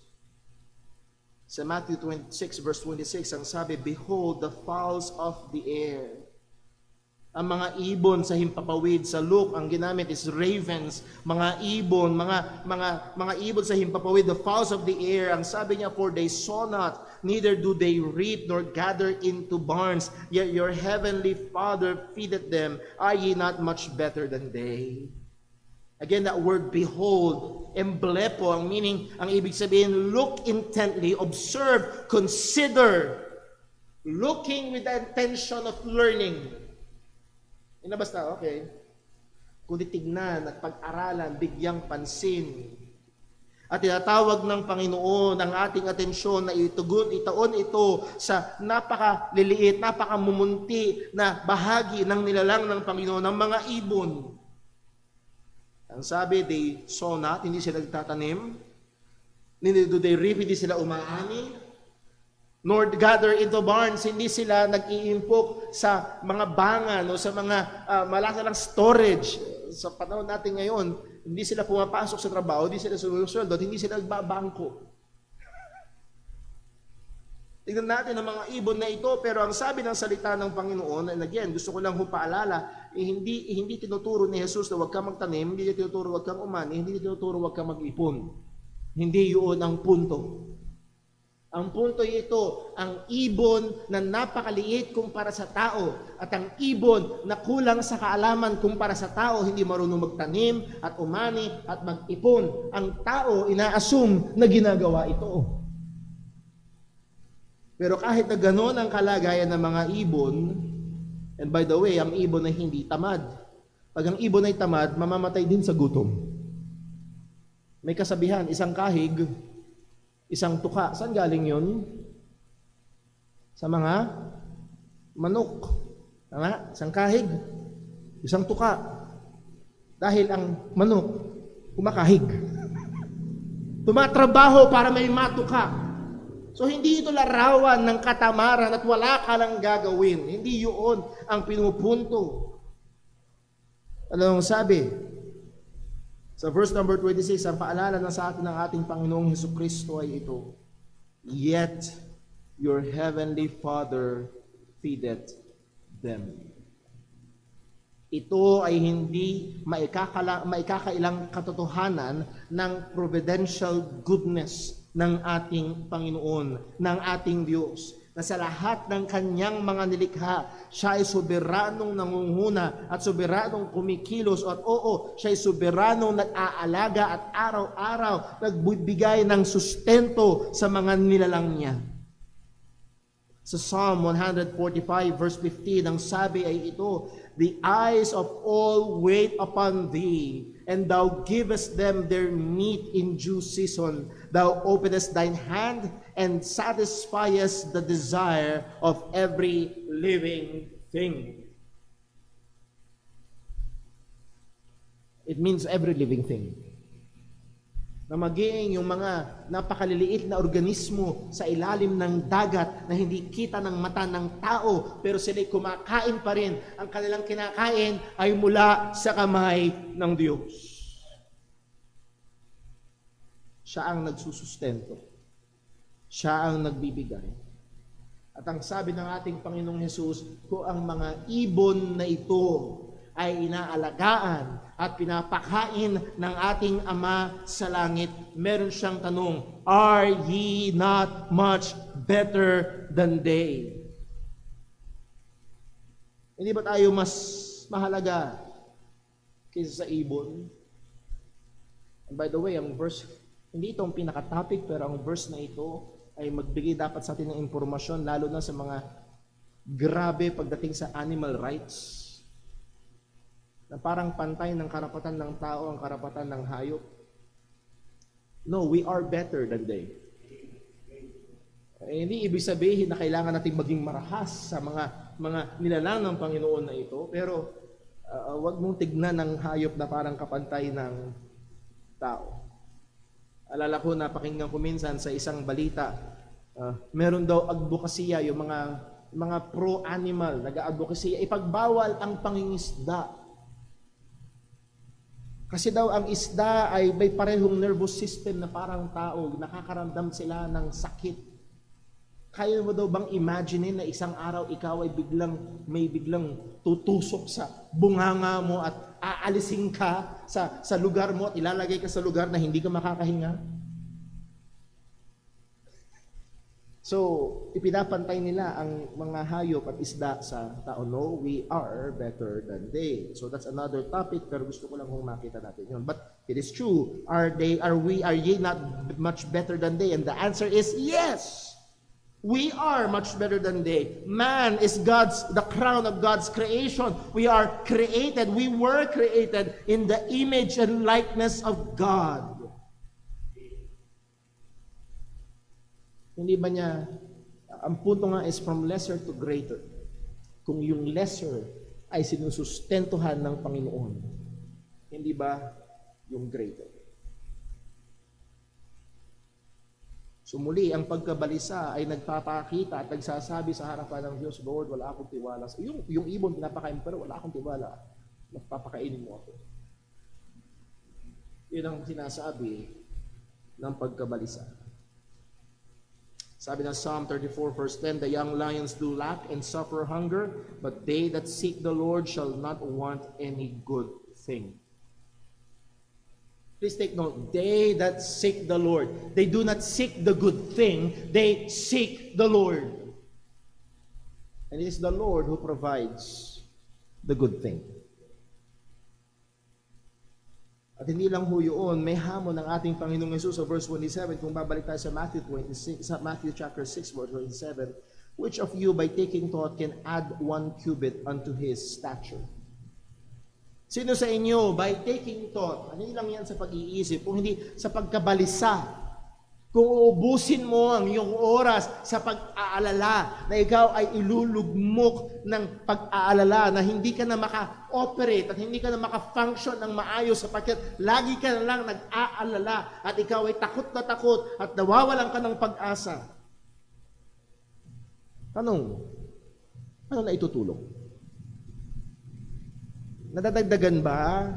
Sa Matthew 26 verse 26, ang sabi, "Behold the fowls of the air." Ang mga ibon sa himpapawid. Sa Luke, ang ginamit is ravens, mga ibon, mga ibon sa himpapawid, the fowls of the air. Ang sabi niya, "For they sow not, neither do they reap nor gather into barns, yet your heavenly Father feedeth them. Are ye not much better than they?" Again, that word behold, emblepo, ang meaning, ang ibig sabihin, look intently, observe, consider, looking with the intention of learning. Hindi na basta, okay. Kundi tignan at pag-aralan, bigyang pansin. At tinatawag ng Panginoon ang ating atensyon na itaon ito sa napakaliliit, napakamumunti na bahagi ng nilalang ng Panginoon, ng mga ibon. Ang sabi, they sow not, hindi sila nagtatanim, neither do they reap, hindi sila umaani, nor gather into barns, hindi sila nag-iimpok sa mga bangan o sa mga malaking storage. Sa panahon natin ngayon, hindi sila pumapasok sa trabaho, hindi sila sumusweldo, at hindi sila nagbabangko. Tignan natin ang mga ibon na ito, pero ang sabi ng salita ng Panginoon, and again, gusto ko lang paalala, hindi tinuturo ni Jesus na huwag kang magtanim, hindi tinuturo huwag kang umani, hindi tinuturo huwag kang mag-ipon. Hindi yun ang punto. Ang punto ito, ang ibon na napakaliit kumpara sa tao at ang ibon na kulang sa kaalaman kumpara sa tao, hindi marunong magtanim at umani at mag-ipon. Ang tao, ina-assume na ginagawa ito. Pero kahit na gano'n ang kalagayan ng mga ibon, and by the way, ang ibon ay hindi tamad. Pag ang ibon ay tamad, mamamatay din sa gutom. May kasabihan, isang kahig, isang tuka. Saan galing yun? Sa mga manok. Tama? Isang kahig, isang tuka. Dahil ang manok, kumakahig. Tumatrabaho para may matuka. So hindi ito larawan ng katamaran at wala ka lang gagawin. Hindi yun ang pinupunto. Ano ang sabi? Sa verse number 26, ang paalala na sa atin ng ating Panginoong Hesukristo ay ito, yet your heavenly Father feedeth them. Ito ay hindi maikakailang katotohanan ng providential goodness ng ating Panginoon, ng ating Diyos. Na sa lahat ng kanyang mga nilikha, siya ay soberanong nangunguna at soberanong kumikilos at siya ay soberanong nag-aalaga at araw-araw nagbibigay ng sustento sa mga nilalang niya. Sa Psalm 145 verse 15, ang sabi ay ito, the eyes of all wait upon thee, and thou givest them their meat in due season. Thou openest thine hand and satisfiest the desire of every living thing. It means every living thing. Na maging yung mga napakaliliit na organismo sa ilalim ng dagat na hindi kita ng mata ng tao, pero sila'y kumakain pa rin. Ang kanilang kinakain ay mula sa kamay ng Diyos. Siya ang nagsusustento. Siya ang nagbibigay. At ang sabi ng ating Panginoong Hesus, kung ang mga ibon na ito ay inaalagaan at pinapakain ng ating Ama sa langit, meron siyang tanong, are ye not much better than they? Hindi ba tayo mas mahalaga kaysa sa ibon? And by the way, ang verse, hindi ito ang pinaka-topic, pero ang verse na ito ay magbigay dapat sa atin ng impormasyon, lalo na sa mga grabe pagdating sa animal rights, na parang pantay ng karapatan ng tao ang karapatan ng hayop. No, we are better than they. Hindi ibig sabihin na kailangan nating maging marahas sa mga nilalang ng Panginoon na ito, pero wag mong tignan ng hayop na parang kapantay ng tao. Alala ko, napakinggan ko minsan sa isang balita, meron daw advokasya, yung mga pro-animal, nag-advokasya, ipagbawal ang pangingisda. Kasi daw ang isda ay may parehong nervous system na parang tao, nakakaramdam sila ng sakit. Kaya mo daw bang imagine na isang araw ikaw ay biglang tutusok sa bunganga mo at aalisin ka sa lugar mo at ilalagay ka sa lugar na hindi ka makakahinga? So, ipinapantay nila ang mga hayop at isda sa tao. No, we are better than they. So that's another topic, pero gusto ko lang kung makita natin yun. But it is true. Are ye not much better than they? And the answer is yes. We are much better than they. Man is the crown of God's creation. We are created. We were created in the image and likeness of God. Hindi ba niya, ang punto nga is from lesser to greater. Kung yung lesser ay sinusustentuhan ng Panginoon, hindi ba yung greater? So muli, ang pagkabalisa ay nagpapakita at nagsasabi sa harapan ng Diyos, Lord, wala akong tiwala. Yung ibon pinapakain, pero wala akong tiwala. Magpapakainin mo ako. Yun ang sinasabi ng pagkabalisa. Sabi ng Psalm 34 verse 10, the young lions do lack and suffer hunger, but they that seek the Lord shall not want any good thing. Please take note, they that seek the Lord, they do not seek the good thing, they seek the Lord. And it is the Lord who provides the good thing. At hindi lang ho yun, may hamon ng ating Panginoong Yesus sa verse 27, kung babalik tayo sa Matthew chapter 6, verse 27, which of you by taking thought can add 1 cubit unto his stature? Sino sa inyo, by taking thought, ano lang yan sa pag-iisip, kung hindi sa pagkabalisa, kung uubusin mo ang iyong oras sa pag-aalala, na ikaw ay ilulugmok ng pag-aalala, na hindi ka na maka-operate at hindi ka na maka-function ng maayos sapagkat lagi ka na lang nag-aalala at ikaw ay takot na takot at nawawalan ka ng pag-asa. Tanong, ano na itutulong? Nadadagdagan ba?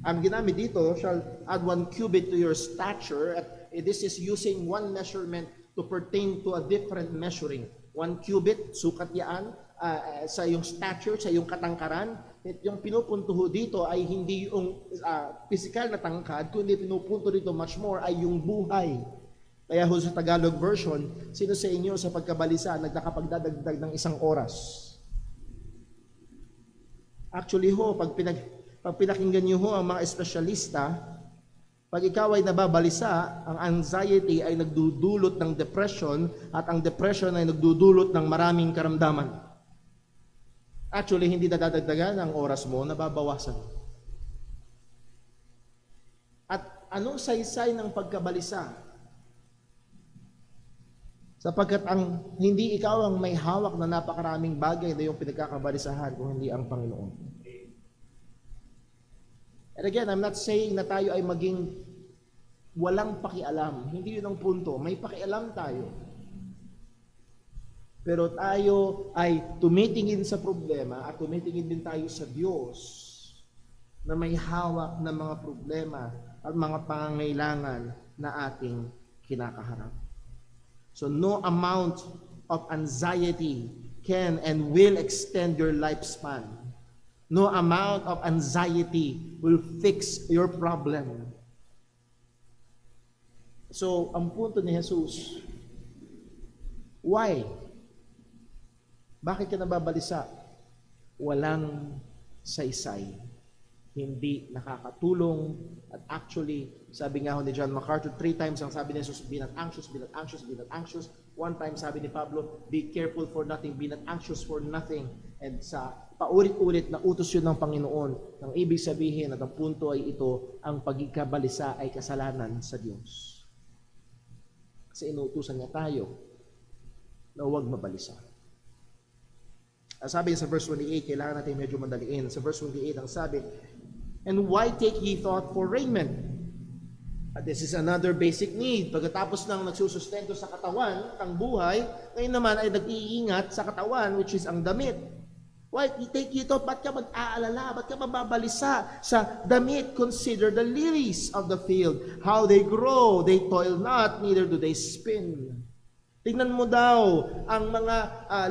Ang ginamit dito, shall add 1 cubit to your stature. At this is using one measurement to pertain to a different measuring. 1 cubit, sukat yan sa iyong stature, sa iyong katangkaran. At yung pinupunto dito ay hindi yung physical na tangkad, kundi pinupunto dito much more ay yung buhay. Kaya ho sa Tagalog version, sino sa inyo sa pagkabalisa nagkakapagdadagdag ng 1 oras? Actually ho, pag pinakinggan nyo ho ang mga espesyalista, pag ikaw ay nababalisa, ang anxiety ay nagdudulot ng depression at ang depression ay nagdudulot ng maraming karamdaman. Actually, hindi nadadagdagan ang oras mo, nababawasan. At anong saysay ng pagkabalisa? Sapagkat hindi ikaw ang may hawak na napakaraming bagay na yung pinagkakabalisahan kung hindi ang Panginoon. And again, I'm not saying na tayo ay maging walang pakialam. Hindi yun ang punto. May pakialam tayo. Pero tayo ay tumitingin sa problema at tumitingin din tayo sa Diyos na may hawak ng mga problema at mga pangangailangan na ating kinakaharap. So no amount of anxiety can and will extend your lifespan. No amount of anxiety will fix your problem. So, ang punto ni Jesus, why? Bakit ka nababalisa? Walang saysay. Hindi nakakatulong. At actually, sabi nga ho ni John MacArthur, 3 times ang sabi ni Jesus, be not anxious, be not anxious, be not anxious. 1 time sabi ni Pablo, be careful for nothing, be not anxious for nothing. And sa paulit-ulit na utos yun ng Panginoon, ang ibig sabihin at ang punto ay ito, ang pagkikabalisa ay kasalanan sa Diyos. Kasi inuutusan niya tayo na huwag mabalisa. Sabi niya sa verse 28, kailangan natin medyo madaliin. Sa verse 28, ang sabi, and why take ye thought for raiment? This is another basic need. Pagkatapos ng nagsusustento sa katawan, ang buhay, ngayon naman ay nag-iingat sa katawan, which is ang damit. Why take ye thought? Ba't ka mag-aalala? Ba't ka mababalisa sa damit? Consider the lilies of the field, how they grow, they toil not, neither do they spin. Tingnan mo daw ang mga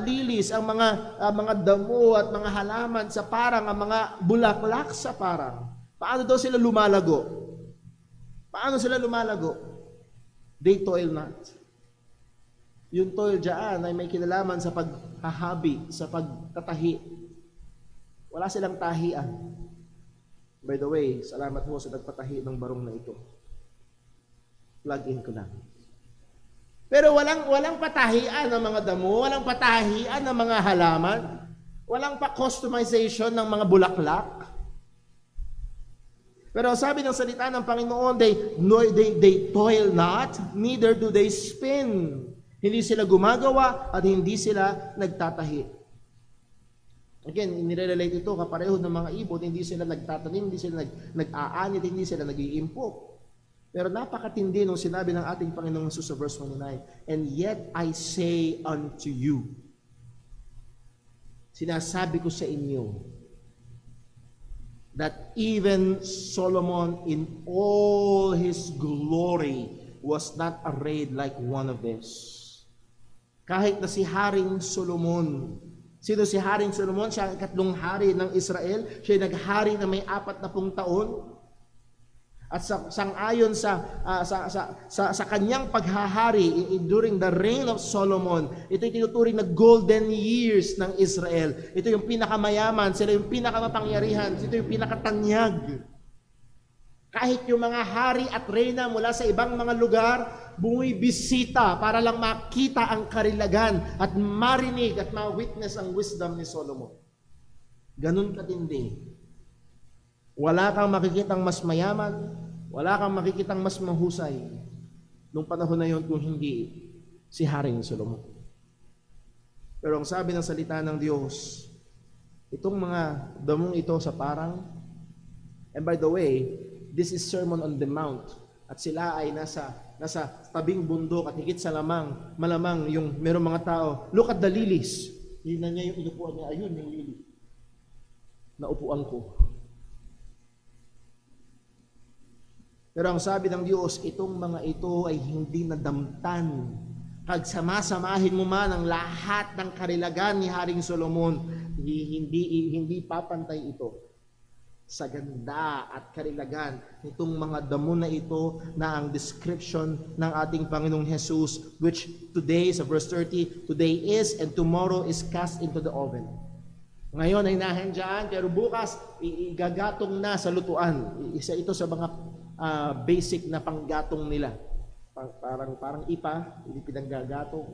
lilies, ang mga damo at mga halaman sa parang, ang mga bulaklak sa parang. Paano daw sila lumalago? Paano sila lumalago? They toil not. Yung toil dyan ay may kinalaman sa paghahabi, sa pagtatahi. Wala silang tahian. By the way, salamat ho sa nagpatahi ng barong na ito. Plug in ko lang. Pero walang patahian ng mga damo, walang patahian ng mga halaman, walang pa-customization ng mga bulaklak. Pero sabi ng salita ng Panginoon, they toil not, neither do they spin. Hindi sila gumagawa at hindi sila nagtatahi. Again, nire-relate ito kapareho ng mga ibon, hindi sila nagtatanim, hindi sila nag-aanit, hindi sila nag-iimpok. Pero napakatindi nung sinabi ng ating Panginoong Jesus sa verse 29, and yet I say unto you, sinasabi ko sa inyo, that even Solomon in all his glory was not arrayed like one of this. Kahit na si Haring Solomon, sino si Haring Solomon? Siya ang ikatlong hari ng Israel. Siya ay naghari na may 40 taon. At sangayon sa kanyang paghahari during the reign of Solomon, ito yung tinuturing na golden years ng Israel. Ito yung pinakamayaman, sila yung pinakamapangyarihan, ito yung pinakatanyag. Kahit yung mga hari at reyna mula sa ibang mga lugar, bumibisita para lang makita ang karilagan at marinig at ma-witness ang wisdom ni Solomon. Ganun katindi. Wala kang makikitang mas mayaman, wala kang makikitang mas mahusay nung panahon na yon kung hindi si Haring Solomon. Pero ang sabi ng salita ng Diyos, itong mga damong ito sa parang, and by the way, this is Sermon on the Mount, at sila ay nasa tabing bundok at higit sa malamang yung merong mga tao, look at the lilies. Yun na niya yung inupuan niya, ayun yung lily. Naupuan ko. Pero ang sabi ng Diyos, itong mga ito ay hindi nadamtan. Pag samasamahin mo man ang lahat ng karilagan ni Haring Solomon, hindi papantay ito sa ganda at karilagan nitong mga damo na ito na ang description ng ating Panginoong Jesus, which today, sa verse 30, today is and tomorrow is cast into the oven. Ngayon ay nahandyan, pero bukas igagatong na sa lutuan. Isa ito sa mga basic na panggatong nila. Parang ipa, hindi pinanggagatong.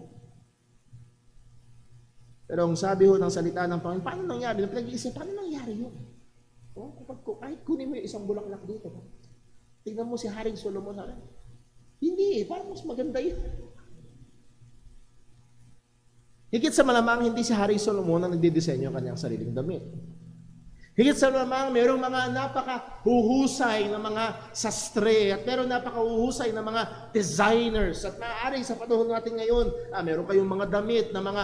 Pero ang sabi ho ng salita ng Panginoon, paano nangyari? Pinag-iisip, paano nangyari yun? Kahit kunin mo yung isang bulaklak dito, tingnan mo si Haring Solomon. Hindi parang mas maganda yun. Higit sa malamang, hindi si Haring Solomon ang nagdidisenyo ng kanyang sariling damit. Higit sa lamang, mayroong mga napakahuhusay na mga sastre at mayroong napakahuhusay na mga designers. At maaari sa panahon natin ngayon, mayroon kayong mga damit na mga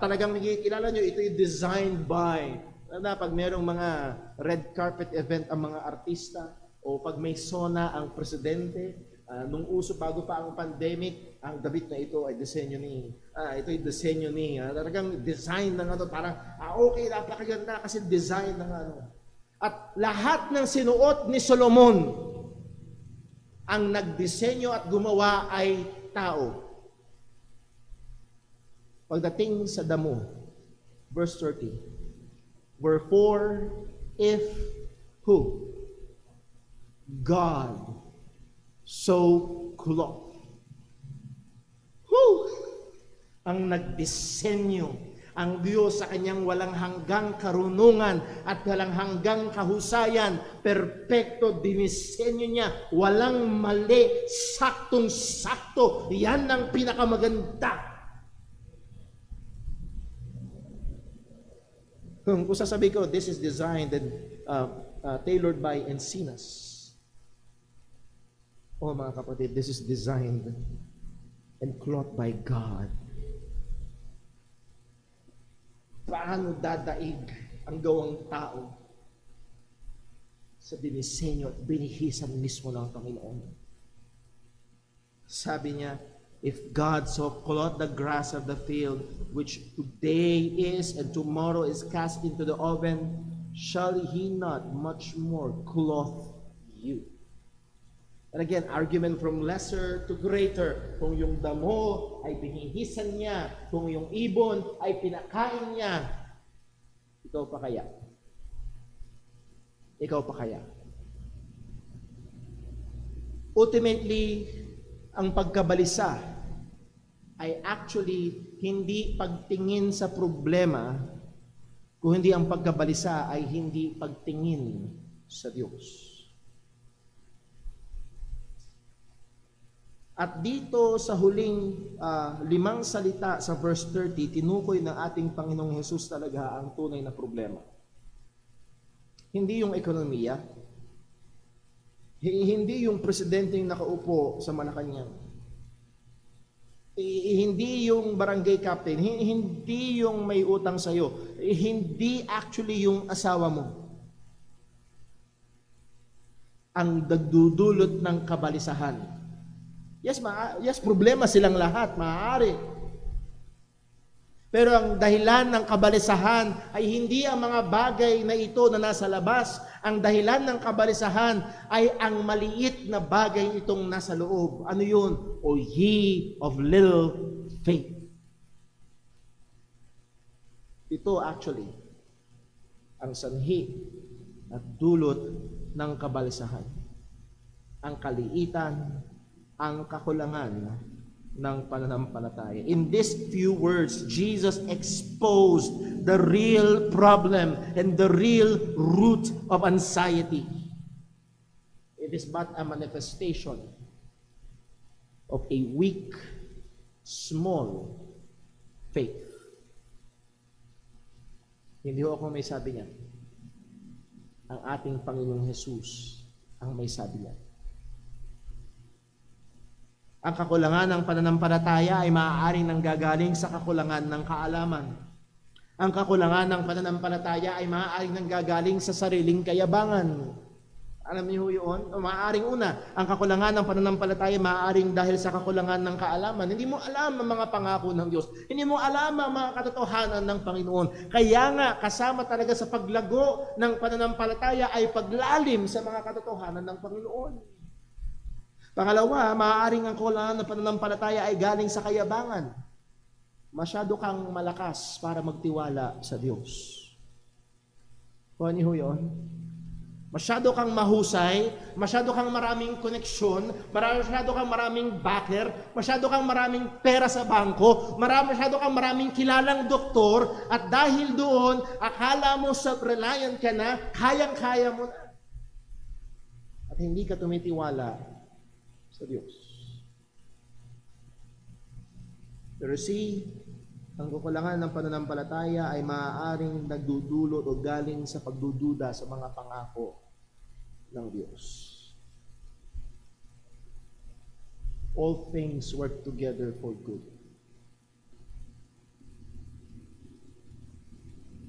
talagang nakikilala nyo, ito yung designed by. Pag mayroong mga red carpet event ang mga artista o pag may SONA ang presidente, nung uso bago pa ang pandemic, ang damit na ito ay disenyo ni talagang design ng parang okay, napakaganda kasi design ng At lahat ng sinuot ni Solomon, ang nagdisenyo at gumawa ay tao. Pagdating sa damo, verse 30, wherefore if who? God so cloth. Ang nagdisenyo, ang Diyos sa kanyang walang hanggang karunungan at walang hanggang kahusayan, perpekto dinisenyo niya, walang mali, saktong-sakto. Yan ang pinakamaganda. Kung sasabi ko, this is designed and tailored by Encinas. Oh mga kapatid, this is designed and clothed by God. Paano dadaig ang gawang tao sa dinisenyo at binihisan mismo ng Panginoon? Sabi niya, if God so clothed the grass of the field, which today is and tomorrow is cast into the oven, shall He not much more clothe you? And again, argument from lesser to greater. Kung yung damo ay binihisan niya, kung yung ibon ay pinakain niya, ikaw pa kaya? Ikaw pa kaya? Ultimately, ang pagkabalisa ay actually hindi pagtingin sa problema, kung hindi ang pagkabalisa ay hindi pagtingin sa Diyos. At dito sa huling 5 salita sa verse 30, tinukoy ng ating Panginoong Hesus talaga ang tunay na problema. Hindi yung ekonomiya, hindi yung presidenteng nakaupo sa Malacanang, hindi yung barangay captain, hindi yung may utang sa'yo, hindi actually yung asawa mo ang nagdudulot ng kabalisahan. Yes, problema silang lahat, maaari. Pero ang dahilan ng kabalisahan ay hindi ang mga bagay na ito na nasa labas. Ang dahilan ng kabalisahan ay ang maliit na bagay itong nasa loob. Ano yun? O ye of little faith. Ito actually ang sanhi at dulot ng kabalisahan. Ang kaliitan, ang kakulangan ng pananampalataya. In these few words, Jesus exposed the real problem and the real root of anxiety. It is but a manifestation of a weak, small faith. Hindi ho ako may sabi niya. Ang ating Panginoong Hesus ang may sabi niya. Ang kakulangan ng pananampalataya ay maaaring nanggagaling sa kakulangan ng kaalaman. Ang kakulangan ng pananampalataya ay maaaring nanggagaling sa sariling kayabangan. Alam niyo yun? Maaaring una, ang kakulangan ng pananampalataya maaaring dahil sa kakulangan ng kaalaman. Hindi mo alam ang mga pangako ng Diyos. Hindi mo alam ang mga katotohanan ng Panginoon. Kaya nga, kasama talaga sa paglago ng pananampalataya ay paglalim sa mga katotohanan ng Panginoon. Pangalawa, maaaring ang kakulangan ng pananampalataya ay galing sa kayabangan. Masyado kang malakas para magtiwala sa Diyos. Kuha niyo yun? Masyado kang mahusay, masyado kang maraming koneksyon, masyado kang maraming backer, masyado kang maraming pera sa bangko, masyado kang maraming kilalang doktor, at dahil doon, akala mo self-reliant ka na, kayang-kaya mo na. At hindi ka tumitiwala sa Diyos. Pero ang kakulangan ng pananampalataya ay maaaring nagdudulot o galing sa pagdududa sa mga pangako ng Diyos. All things work together for good.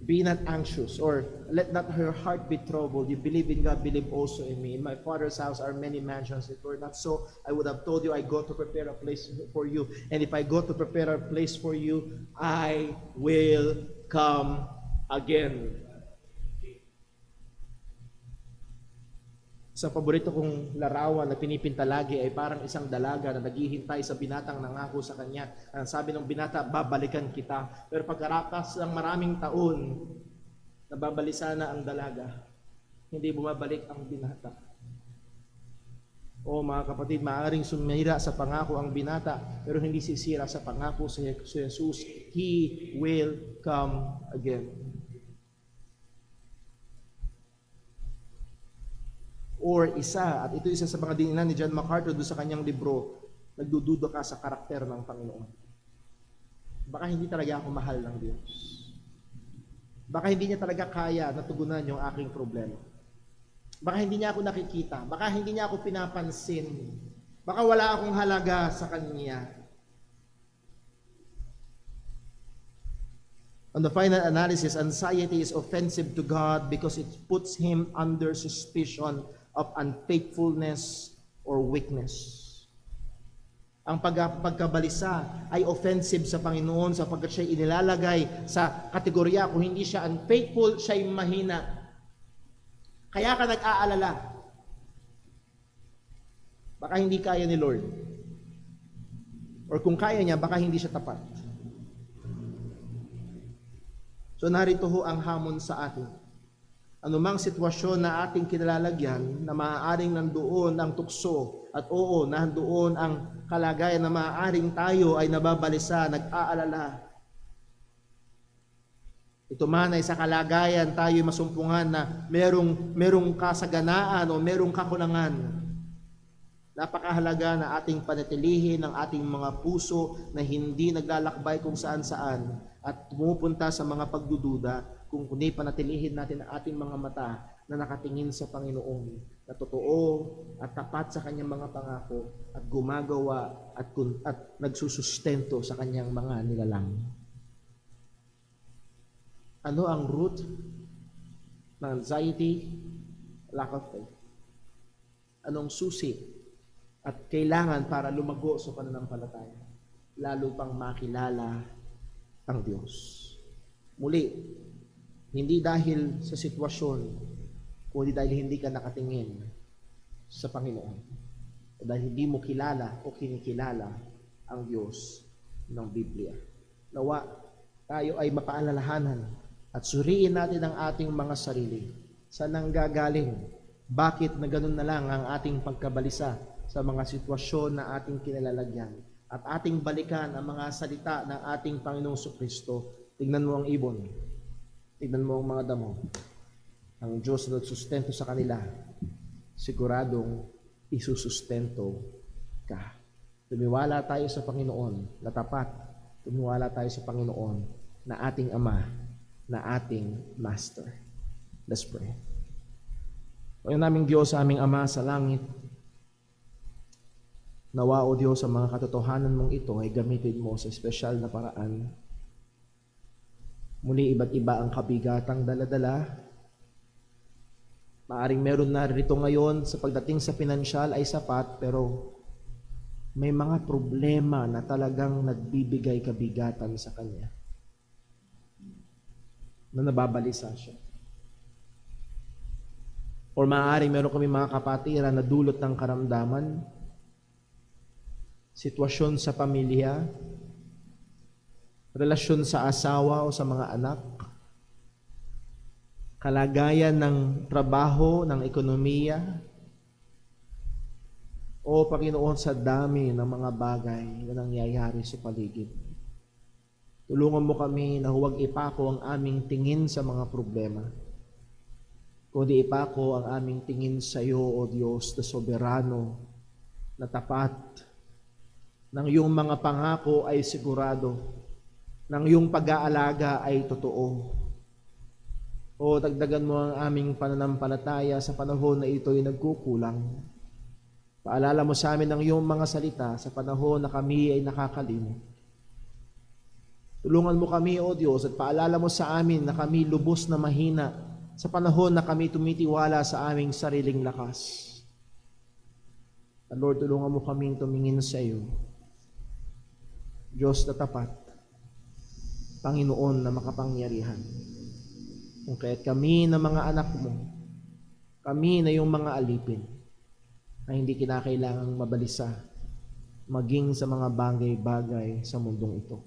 Be not anxious, or let not your heart be troubled. You believe in God, believe also in me. In my Father's house are many mansions. If it were not so, I would have told you, I go to prepare a place for you. And if I go to prepare a place for you, I will come again. Sa paborito kong larawan na pinipinta lagi ay parang isang dalaga na naghihintay sa binatang nangako sa kanya. Ang sabi ng binata, babalikan kita. Pero pagkarapas ng maraming taon, nababalisa na ang dalaga. Hindi bumabalik ang binata. O mga kapatid, maaaring sumira sa pangako ang binata, pero hindi sisira sa pangako sa Jesus. He will come again. Or isa, at ito isa sa mga dinginan ni John MacArthur doon sa kanyang libro, nagdududa ka sa karakter ng Panginoon. Baka hindi talaga ako mahal ng Diyos. Baka hindi niya talaga kaya na tugunan yung aking problema. Baka hindi niya ako nakikita. Baka hindi niya ako pinapansin. Baka wala akong halaga sa Kanya. On the final analysis, anxiety is offensive to God because it puts Him under suspicion of unfaithfulness or weakness. Ang pagkabalisa ay offensive sa Panginoon sapagkat siya inilalagay sa kategorya kung hindi siya unfaithful, siya ay mahina. Kaya ka nag-aalala. Baka hindi kaya ni Lord. Or kung kaya niya, baka hindi siya tapat. So narito ho ang hamon sa atin. Anumang sitwasyon na ating kinalalagyan na maaaring nandoon ang tukso at oo, nandoon ang kalagayan na maaaring tayo ay nababalisa, nag-aalala. Ito man ay sa kalagayan tayo masumpungan na merong kasaganaan o merong kakulangan. Napakahalaga na ating panatilihin ang ating mga puso na hindi naglalakbay kung saan-saan at pumupunta sa mga pagdududa, kung kundi panatilihin natin ang ating mga mata na nakatingin sa Panginoon, na totoo at tapat sa kanyang mga pangako at gumagawa at nagsusustento sa kanyang mga nilalang. Ano ang root ng anxiety? Lack of faith. Anong susi at kailangan para lumago sa pananampalataya? Lalo pang makilala ang Diyos. Muli, hindi dahil sa sitwasyon, kundi dahil hindi ka nakatingin sa Panginoon. O dahil hindi mo kilala o kinikilala ang Diyos ng Biblia. Nawa, tayo ay mapaalalahanan at suriin natin ang ating mga sarili. Saan ang gagaling? Bakit na ganun na lang ang ating pagkabalisa sa mga sitwasyon na ating kinalalagyan? At ating balikan ang mga salita ng ating Panginoong Kristo. Tignan mo ang ibon. Tignan mo ang mga damo. Ang Diyos na nagsustento sa kanila, siguradong isusustento ka. Tumiwala tayo sa Panginoon na tapat. Tumiwala tayo sa Panginoon na ating Ama, na ating Master. Let's pray. Panginoon naming Diyos, aming Ama sa langit, nawa o Diyos ang mga katotohanan mong ito ay gamitin mo sa espesyal na paraan. Muli iba't iba ang kabigatang daladala. Maaring meron na rito ngayon sa pagdating sa pinansyal ay sapat, pero may mga problema na talagang nagbibigay kabigatan sa kanya, na nababalisa siya. Or maaaring meron kami mga kapatiran na dulot ng karamdaman, sitwasyon sa pamilya, relasyon sa asawa o sa mga anak, kalagayan ng trabaho, ng ekonomiya, o Panginoon sa dami ng mga bagay na nangyayari sa paligid. Tulungan mo kami na huwag ipako ang aming tingin sa mga problema, kundi ipako ang aming tingin sa iyo, O Diyos, na soberano, na tapat, nang iyong mga pangako ay sigurado, nang iyong pag-aalaga ay totoo. O dagdagan mo ang aming pananampalataya sa panahon na ito'y nagkukulang. Paalala mo sa amin ang iyong mga salita sa panahon na kami ay nakakalimot. Tulungan mo kami, O Diyos, at paalala mo sa amin na kami lubos na mahina sa panahon na kami tumitiwala sa aming sariling lakas. At Lord, tulungan mo kaming tumingin sa iyo, Diyos na tapat, Panginoon na makapangyarihan. Kung kaya't kami na mga anak mo, kami na yung mga alipin, na hindi kinakailangang mabalisa, maging sa mga bagay-bagay sa mundong ito.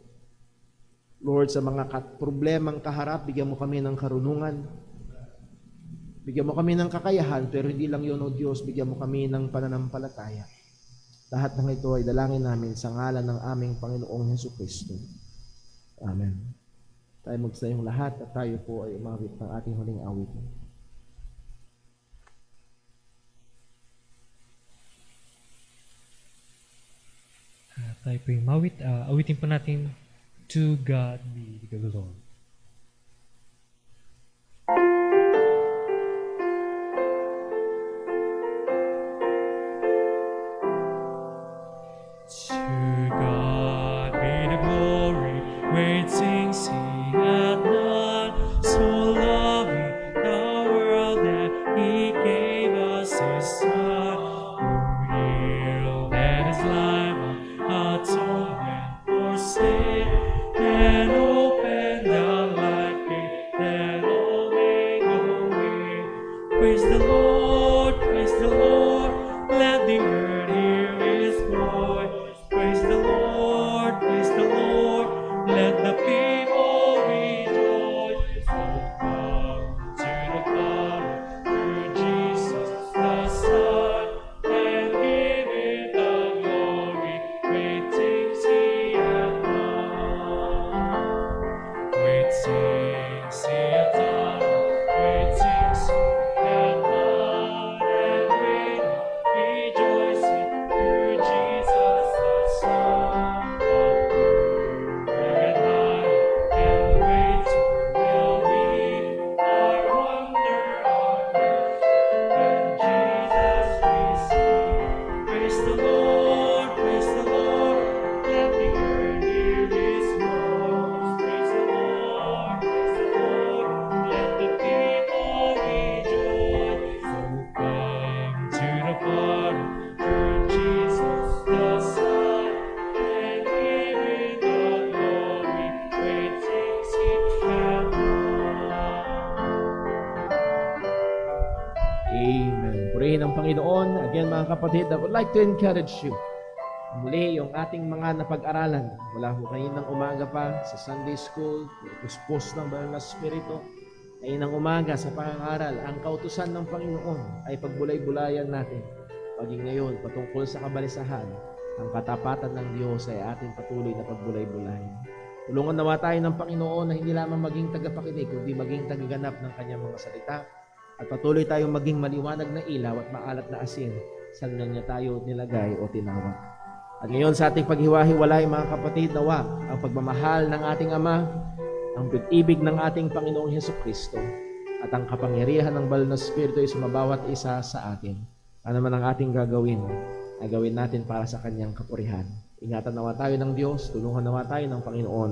Lord, sa mga problemang kaharap, bigyan mo kami ng karunungan, bigyan mo kami ng kakayahan, pero hindi lang yun, O Diyos, bigyan mo kami ng pananampalataya. Lahat ng ito ay dalangin namin sa ngalan ng aming Panginoong Jesucristo. Amen. Tayo magsayong lahat at tayo po ay umawit ng ating huling awit. Tayo po yung mawit. Awitin po natin, To God be the glory. To God be the glory, when sings he hath done, so loving the world that he gave us his Son, who yielded his life on atonement for sin, and opened the the Father, through Jesus the Son, and give it the glory, great things He hath done. Amen. Purihin ang Panginoon. Again, mga kapatid, I would like to encourage you. Muli, yung ating mga napag-aralan, mula ho kaninang umaga pa sa Sunday School, puspos ng Banal na Espiritu, kaninang umaga sa pangangaral, ang kautusan ng Panginoon ay pagbulay-bulayan natin. Paging ngayon, patungkol sa kabalisahan, ang katapatan ng Diyos ay ating patuloy na pagbulay-bulayan. Tulungan nawa tayo ng Panginoon na hindi lamang maging tagapakinig, kundi maging tagaganap ng Kanyang mga salita, at patuloy tayong maging maliwanag na ilaw at maalat na asin saan niya tayo nilagay o tinawag. At ngayon sa ating paghiwa-hiwalay, mga kapatid, nawa ang pagmamahal ng ating Ama, ang pag-ibig ng ating Panginoong Hesukristo, at ang kapangyarihan ng Banal na Espiritu ay sumabawat isa sa atin. Ano man ang ating gagawin, ay gawin natin para sa Kanyang kapurihan. Ingatan nawa tayo ng Diyos, tulungan nawa tayo ng Panginoon.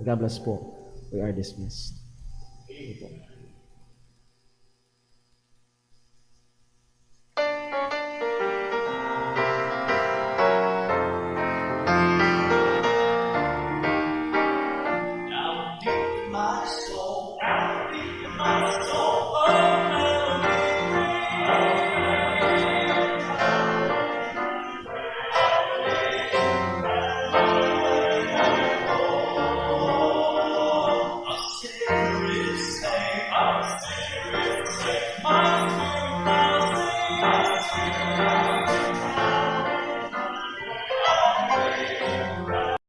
God bless po. We are dismissed. Ito po.